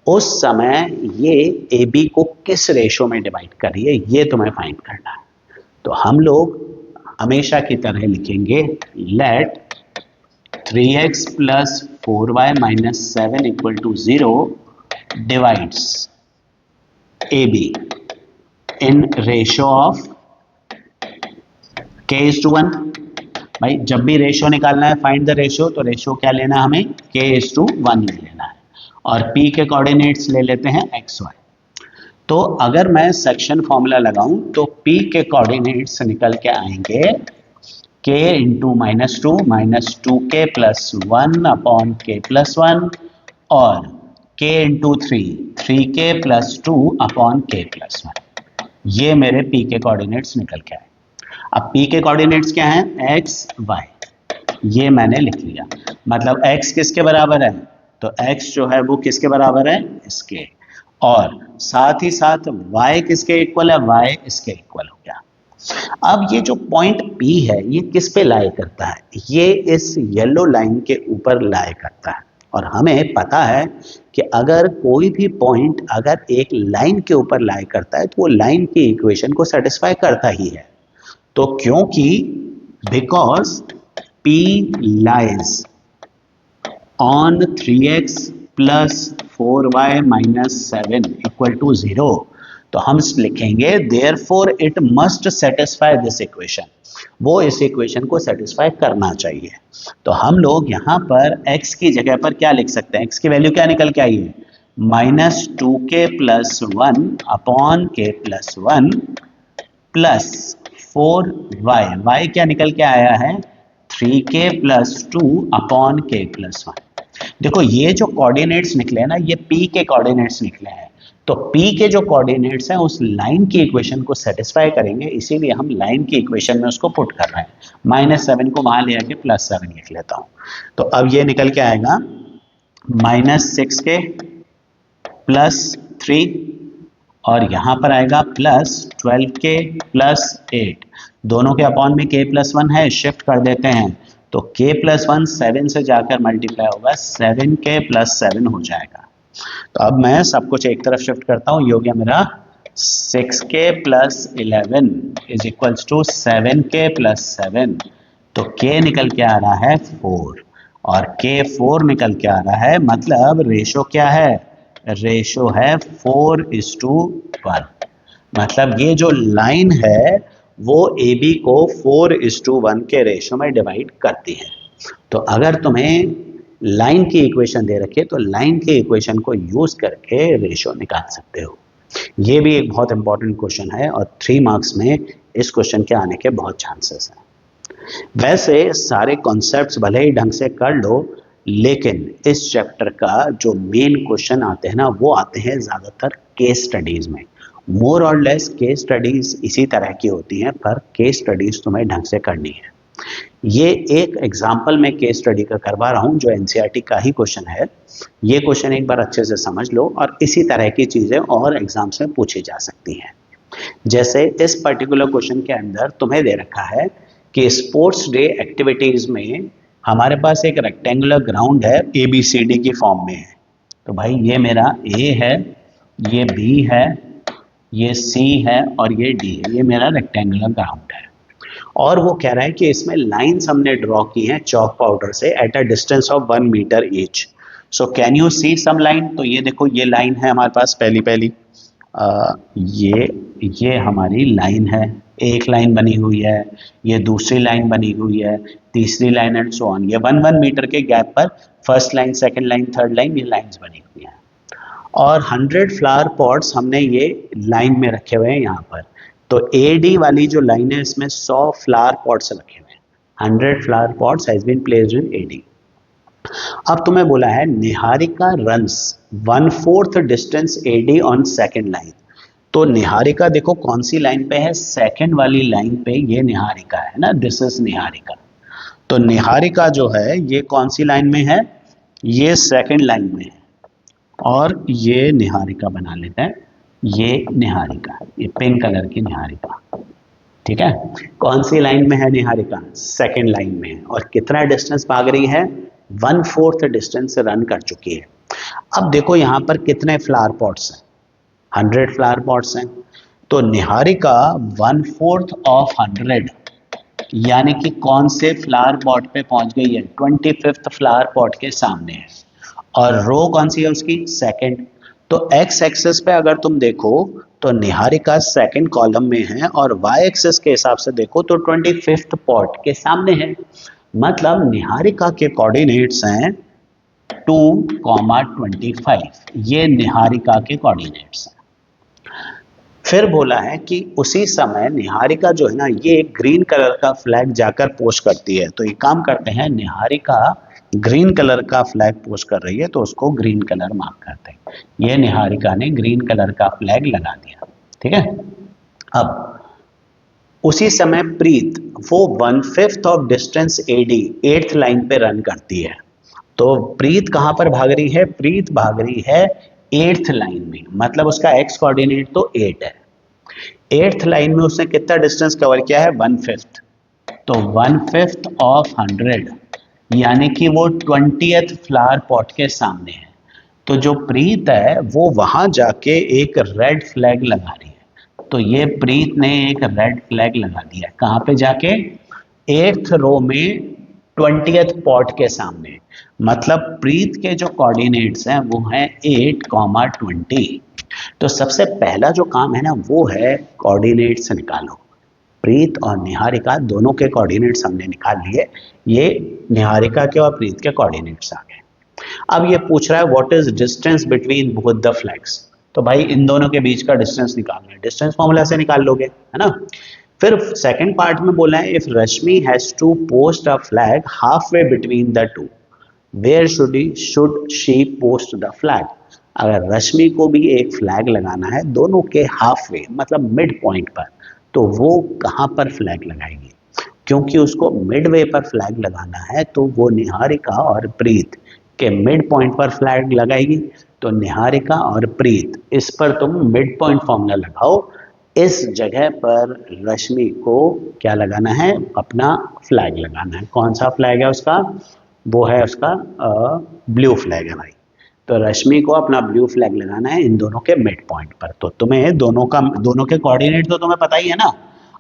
Speaker 1: उस समय ये ए बी को किस रेशो में डिवाइड कर रही है, ये तुम्हें फाइंड करना है। तो हम लोग हमेशा की तरह लिखेंगे late 3x + 4y - 7 = 0 divides AB in ratio of k:1। भाई जब भी रेशियो निकालना है फाइंड द रेशियो, तो रेशियो क्या लेना है हमें? k:1 ले लेना है। और p के कोऑर्डिनेट्स ले लेते हैं x y। तो अगर मैं सेक्शन फॉर्मूला लगाऊं तो p के कोऑर्डिनेट्स निकल के आएंगे k × -2 - 2k + 1 / k + 1 और k × 3 3k + 2 / k + 1। ये मेरे p के कोऑर्डिनेट्स निकल के आए। अब p के कोऑर्डिनेट्स क्या हैं? x y। ये मैंने लिख लिया। मतलब x किसके बराबर है? तो x जो है वो किसके बराबर है? इसके। और साथ ही साथ y किसके इक्वल है? y इसके इक्वल हो गया। अब ये जो पॉइंट P है ये किस पे लाई करता है? ये इस येलो लाइन के ऊपर लाई करता है। और हमें पता है कि अगर कोई भी पॉइंट अगर एक लाइन के ऊपर लाई करता है तो वो लाइन की इक्वेशन को सेटिस्फाई करता ही है। तो क्योंकि because P lies on 3x + 4y - 7 = 0, तो हम लिखेंगे therefore it must satisfy this equation। वो इस इक्वेशन को सेटिस्फाई करना चाहिए। तो हम लोग यहाँ पर x की जगह पर क्या लिख सकते हैं? x की वैल्यू क्या निकल के आई है? -2k + 1 / k + 1 plus 4y। y क्या निकल के आया है? 3k + 2 / k + 1। देखो ये जो कोऑर्डिनेट्स निकले हैं ना, ये p के कोऑर्डिनेट्स निकले हैं। तो p के जो कोऑर्डिनेट्स हैं उस लाइन की इक्वेशन को सेटिस्फाई करेंगे, इसीलिए हम लाइन की इक्वेशन में उसको पुट कर रहे हैं। -7 को वहां ले आके +7 लिख लेता हूं। तो अब ये निकल के आएगा -6k + 3 और यहाँ पर आएगा +12k + 8। दोनों के अपॉन में k + 1 है, शिफ्ट कर देते हैं तो k + 1 7 से जाकर मल्टीप्लाई होगा, 7k + 7 हो जाएगा। तो अब मैं सब कुछ एक तरफ शिफ्ट करता हूँ, ये हो गया मेरा 6k + 11 = 7k + 7। तो k निकल के आ रहा है 4 और k 4 निकल के आ रहा है, मतलब रेशो क्या है? रेशो है 4:1। मतलब ये जो लाइन है वो ए बी को 4:1 के रेशो में डिवाइड करती है। तो अगर तुम्हें लाइन की इक्वेशन दे रखे तो लाइन की इक्वेशन को यूज करके रेशो निकाल सकते हो। ये भी एक बहुत इंपॉर्टेंट क्वेश्चन है और 3 मार्क्स में इस क्वेश्चन के आने के बहुत चांसेस हैं। वैसे सारे कॉन्सेप्ट्स भले ही ढंग से कर लो, लेकिन इस चैप्टर का जो मेन क्वेश्चन आते हैं ना वो आते हैं ज़्यादातर केस स्टडीज़ में। मोर और लेस केस स्टडीज़ इसी तरह की होती हैं, पर केस स्टडीज़ तुम्हें ढंग से करनी है। ये एक एग्जाम्पल मैं केस स्टडी का करवा रहा हूँ जो एनसीईआरटी का ही क्वेश्चन है। ये क्वेश्चन एक बार अच्छे से समझ लो और इसी तरह की चीज़ें और एग्जाम्स में पूछी जा सकती हैं। जैसे इस पर्टिकुलर क्वेश्चन के अंदर तुम्हें दे रखा है कि स्पोर्ट्स डे एक्टिविटीज़ में हमारे पास एक रेक्टेंगुलर ग्राउंड है, ABCD की फॉर्म में है। तो भाई ये मेरा A है, ये B है, ये C है और ये D है। ये मेरा रेक्टेंगुलर ग्राउंड है और वो कह रहा है कि इसमें लाइंस हमने ड्रॉ की हैं चॉक पाउडर से at a distance of 1 metre each. So can you see some line? तो ये देखो ये लाइन है हमारे पास पहली ये हमारी लाइन है, एक लाइन बनी हुई है, ये दूसरी लाइन बनी हुई है, तीसरी लाइन एंड सो ऑन। ये 1 मीटर के गैप पर first line, second line, third line, ये लाइंस बनी हुई हैं। और 100 फ्लावर पॉट्स हमने ये लाइन में रखे हुए हैं यहाँ पर। तो AD वाली जो लाइन है इसमें 100 फ्लावर पॉट्स रखे हुए हैं। 100 flower pots has been placed in AD। अब तुम्हें बोला है Niharika runs 1/4 distance AD on second line. तो निहारिका देखो कौन सी लाइन पे है, सेकेंड वाली लाइन पे ये निहारिका है ना, दिस इज निहारिका। तो निहारिका जो है ये कौन सी लाइन में है, ये सेकेंड लाइन में है, और ये निहारिका बना लेते हैं, ये निहारिका, ये पिंक कलर की निहारिका, ठीक है। कौन सी लाइन में है निहारिका, सेकेंड लाइन में है, और कितना डिस्टेंस भाग रही है, 1/4 डिस्टेंस रन कर चुकी है। अब देखो यहां पर कितने फ्लावर पॉट्स हैं, 100 फ्लावर पॉट्स हैं। तो निहारिका 1/4 ऑफ 100 यानी कि कौन से फ्लावर पॉट पे पहुंच गई है, 25th फ्लावर पॉट के सामने है, और रो कौन सी है उसकी, सेकंड। तो एक्स एक्सिस पे अगर तुम देखो तो निहारिका सेकंड कॉलम में है, और वाई एक्सिस के हिसाब से देखो तो 25th पॉट के सामने है। मतलब निहारिका के कोऑर्डिनेट्स हैं 2,25, ये निहारिका के कोऑर्डिनेट्स हैं। फिर बोला है कि उसी समय निहारिका जो है ना, ये ग्रीन कलर का फ्लैग जाकर पोस्ट करती है। तो ये काम करते हैं, निहारिका ग्रीन कलर का फ्लैग पोस्ट कर रही है तो उसको ग्रीन कलर मार्क करते हैं। ये निहारिका ने ग्रीन कलर का फ्लैग लगा दिया, ठीक है। अब उसी समय प्रीत वो 1/5 of distance A 8th line पे रन करती है। तो प्रीत कहां पर भाग रही है, प्रीत भाग रही है 8th लाइन में, मतलब उसका एक्स कोऑर्डिनेट तो 8 है। 8th लाइन में उसने कितना डिस्टेंस कवर किया है, 1/5। तो 1/5 ऑफ 100 यानी कि वो 20th फ्लावर पॉट के सामने है। तो जो प्रीत है वो वहां जाके एक रेड फ्लैग लगा रही है। तो ये प्रीत ने एक रेड फ्लैग लगा दिया, कहां पे जाके, 8th रो में 20th पॉट के सामने। मतलब प्रीत के जो कोऑर्डिनेट्स हैं वो हैं 8,20। तो सबसे पहला जो काम है ना वो है कोऑर्डिनेट्स निकालो। प्रीत और निहारिका दोनों के कोऑर्डिनेट्स हमने निकाल लिए, ये निहारिका के और प्रीत के कोऑर्डिनेट्स आ गए। अब ये पूछ रहा है what is distance between both the flags. तो भाई इन दोनों के बीच का डिस्टेंस निकालना है, डिस्टेंस फॉर्मूला से निकाल लोगे, है ना। फिर सेकंड पार्ट में बोला है if Rashmi has to post a flag half way between the two, where should she post the flag. अगर रश्मि को भी एक फ्लैग लगाना है दोनों के हाफ वे मतलब मिड पॉइंट पर, तो वो कहां पर फ्लैग लगाएगी, क्योंकि उसको मिड वे पर फ्लैग लगाना है तो वो निहारिका और प्रीत के मिड पॉइंट पर फ्लैग लगाएगी। तो निहारिका और प्रीत, इस पर तुम मिड पॉइंट फॉर्मूला लगाओ, इस जगह पर रश्मि को क्या लगाना है, अपना फ्लैग लगाना है। कौन सा फ्लैग है उसका, वो है उसका ब्लू फ्लैग है भाई। तो रश्मि को अपना ब्लू फ्लैग लगाना है इन दोनों के मिड पॉइंट पर। तो तुम्हें दोनों के कोऑर्डिनेट तो तुम्हें पता ही है ना।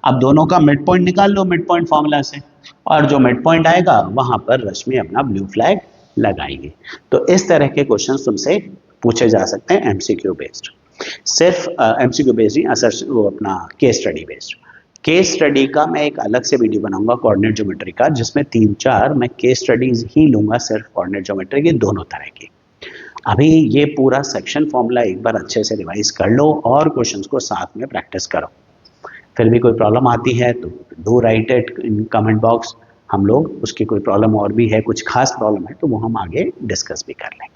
Speaker 1: अब दोनों का मिड पॉइंट निकाल लो मिड पॉइंट फॉर्मूला से, और जो मिड पॉइंट आएगा वहां पर रश्मि अपना ब्लू फ्लैग लगाएगी। तो इस तरह के क्वेश्चन तुमसे पूछे जा सकते हैं एमसीक्यू बेस्ड। सिर्फ एमसीक्यू बेस्ड ही, असर वो अपना case study based. Case study का मैं एक अलग से वीडियो बनाऊंगा कोऑर्डिनेट ज्योमेट्री का, जिसमें 3-4 मैं केस स्टडीज ही लूंगा सिर्फ कोऑर्डिनेट ज्योमेट्री की, दोनों तरह की। अभी ये पूरा सेक्शन फॉर्मूला एक बार अच्छे से रिवाइज कर लो और क्वेश्चंस को साथ में प्रैक्टिस करो। फिर भी कोई प्रॉब्लम आती है तो do right it in comment box. हम लोग उसकी कोई प्रॉब्लम और भी है, कुछ खास प्रॉब्लम है तो वो हम आगे डिस्कस भी कर लेंगे।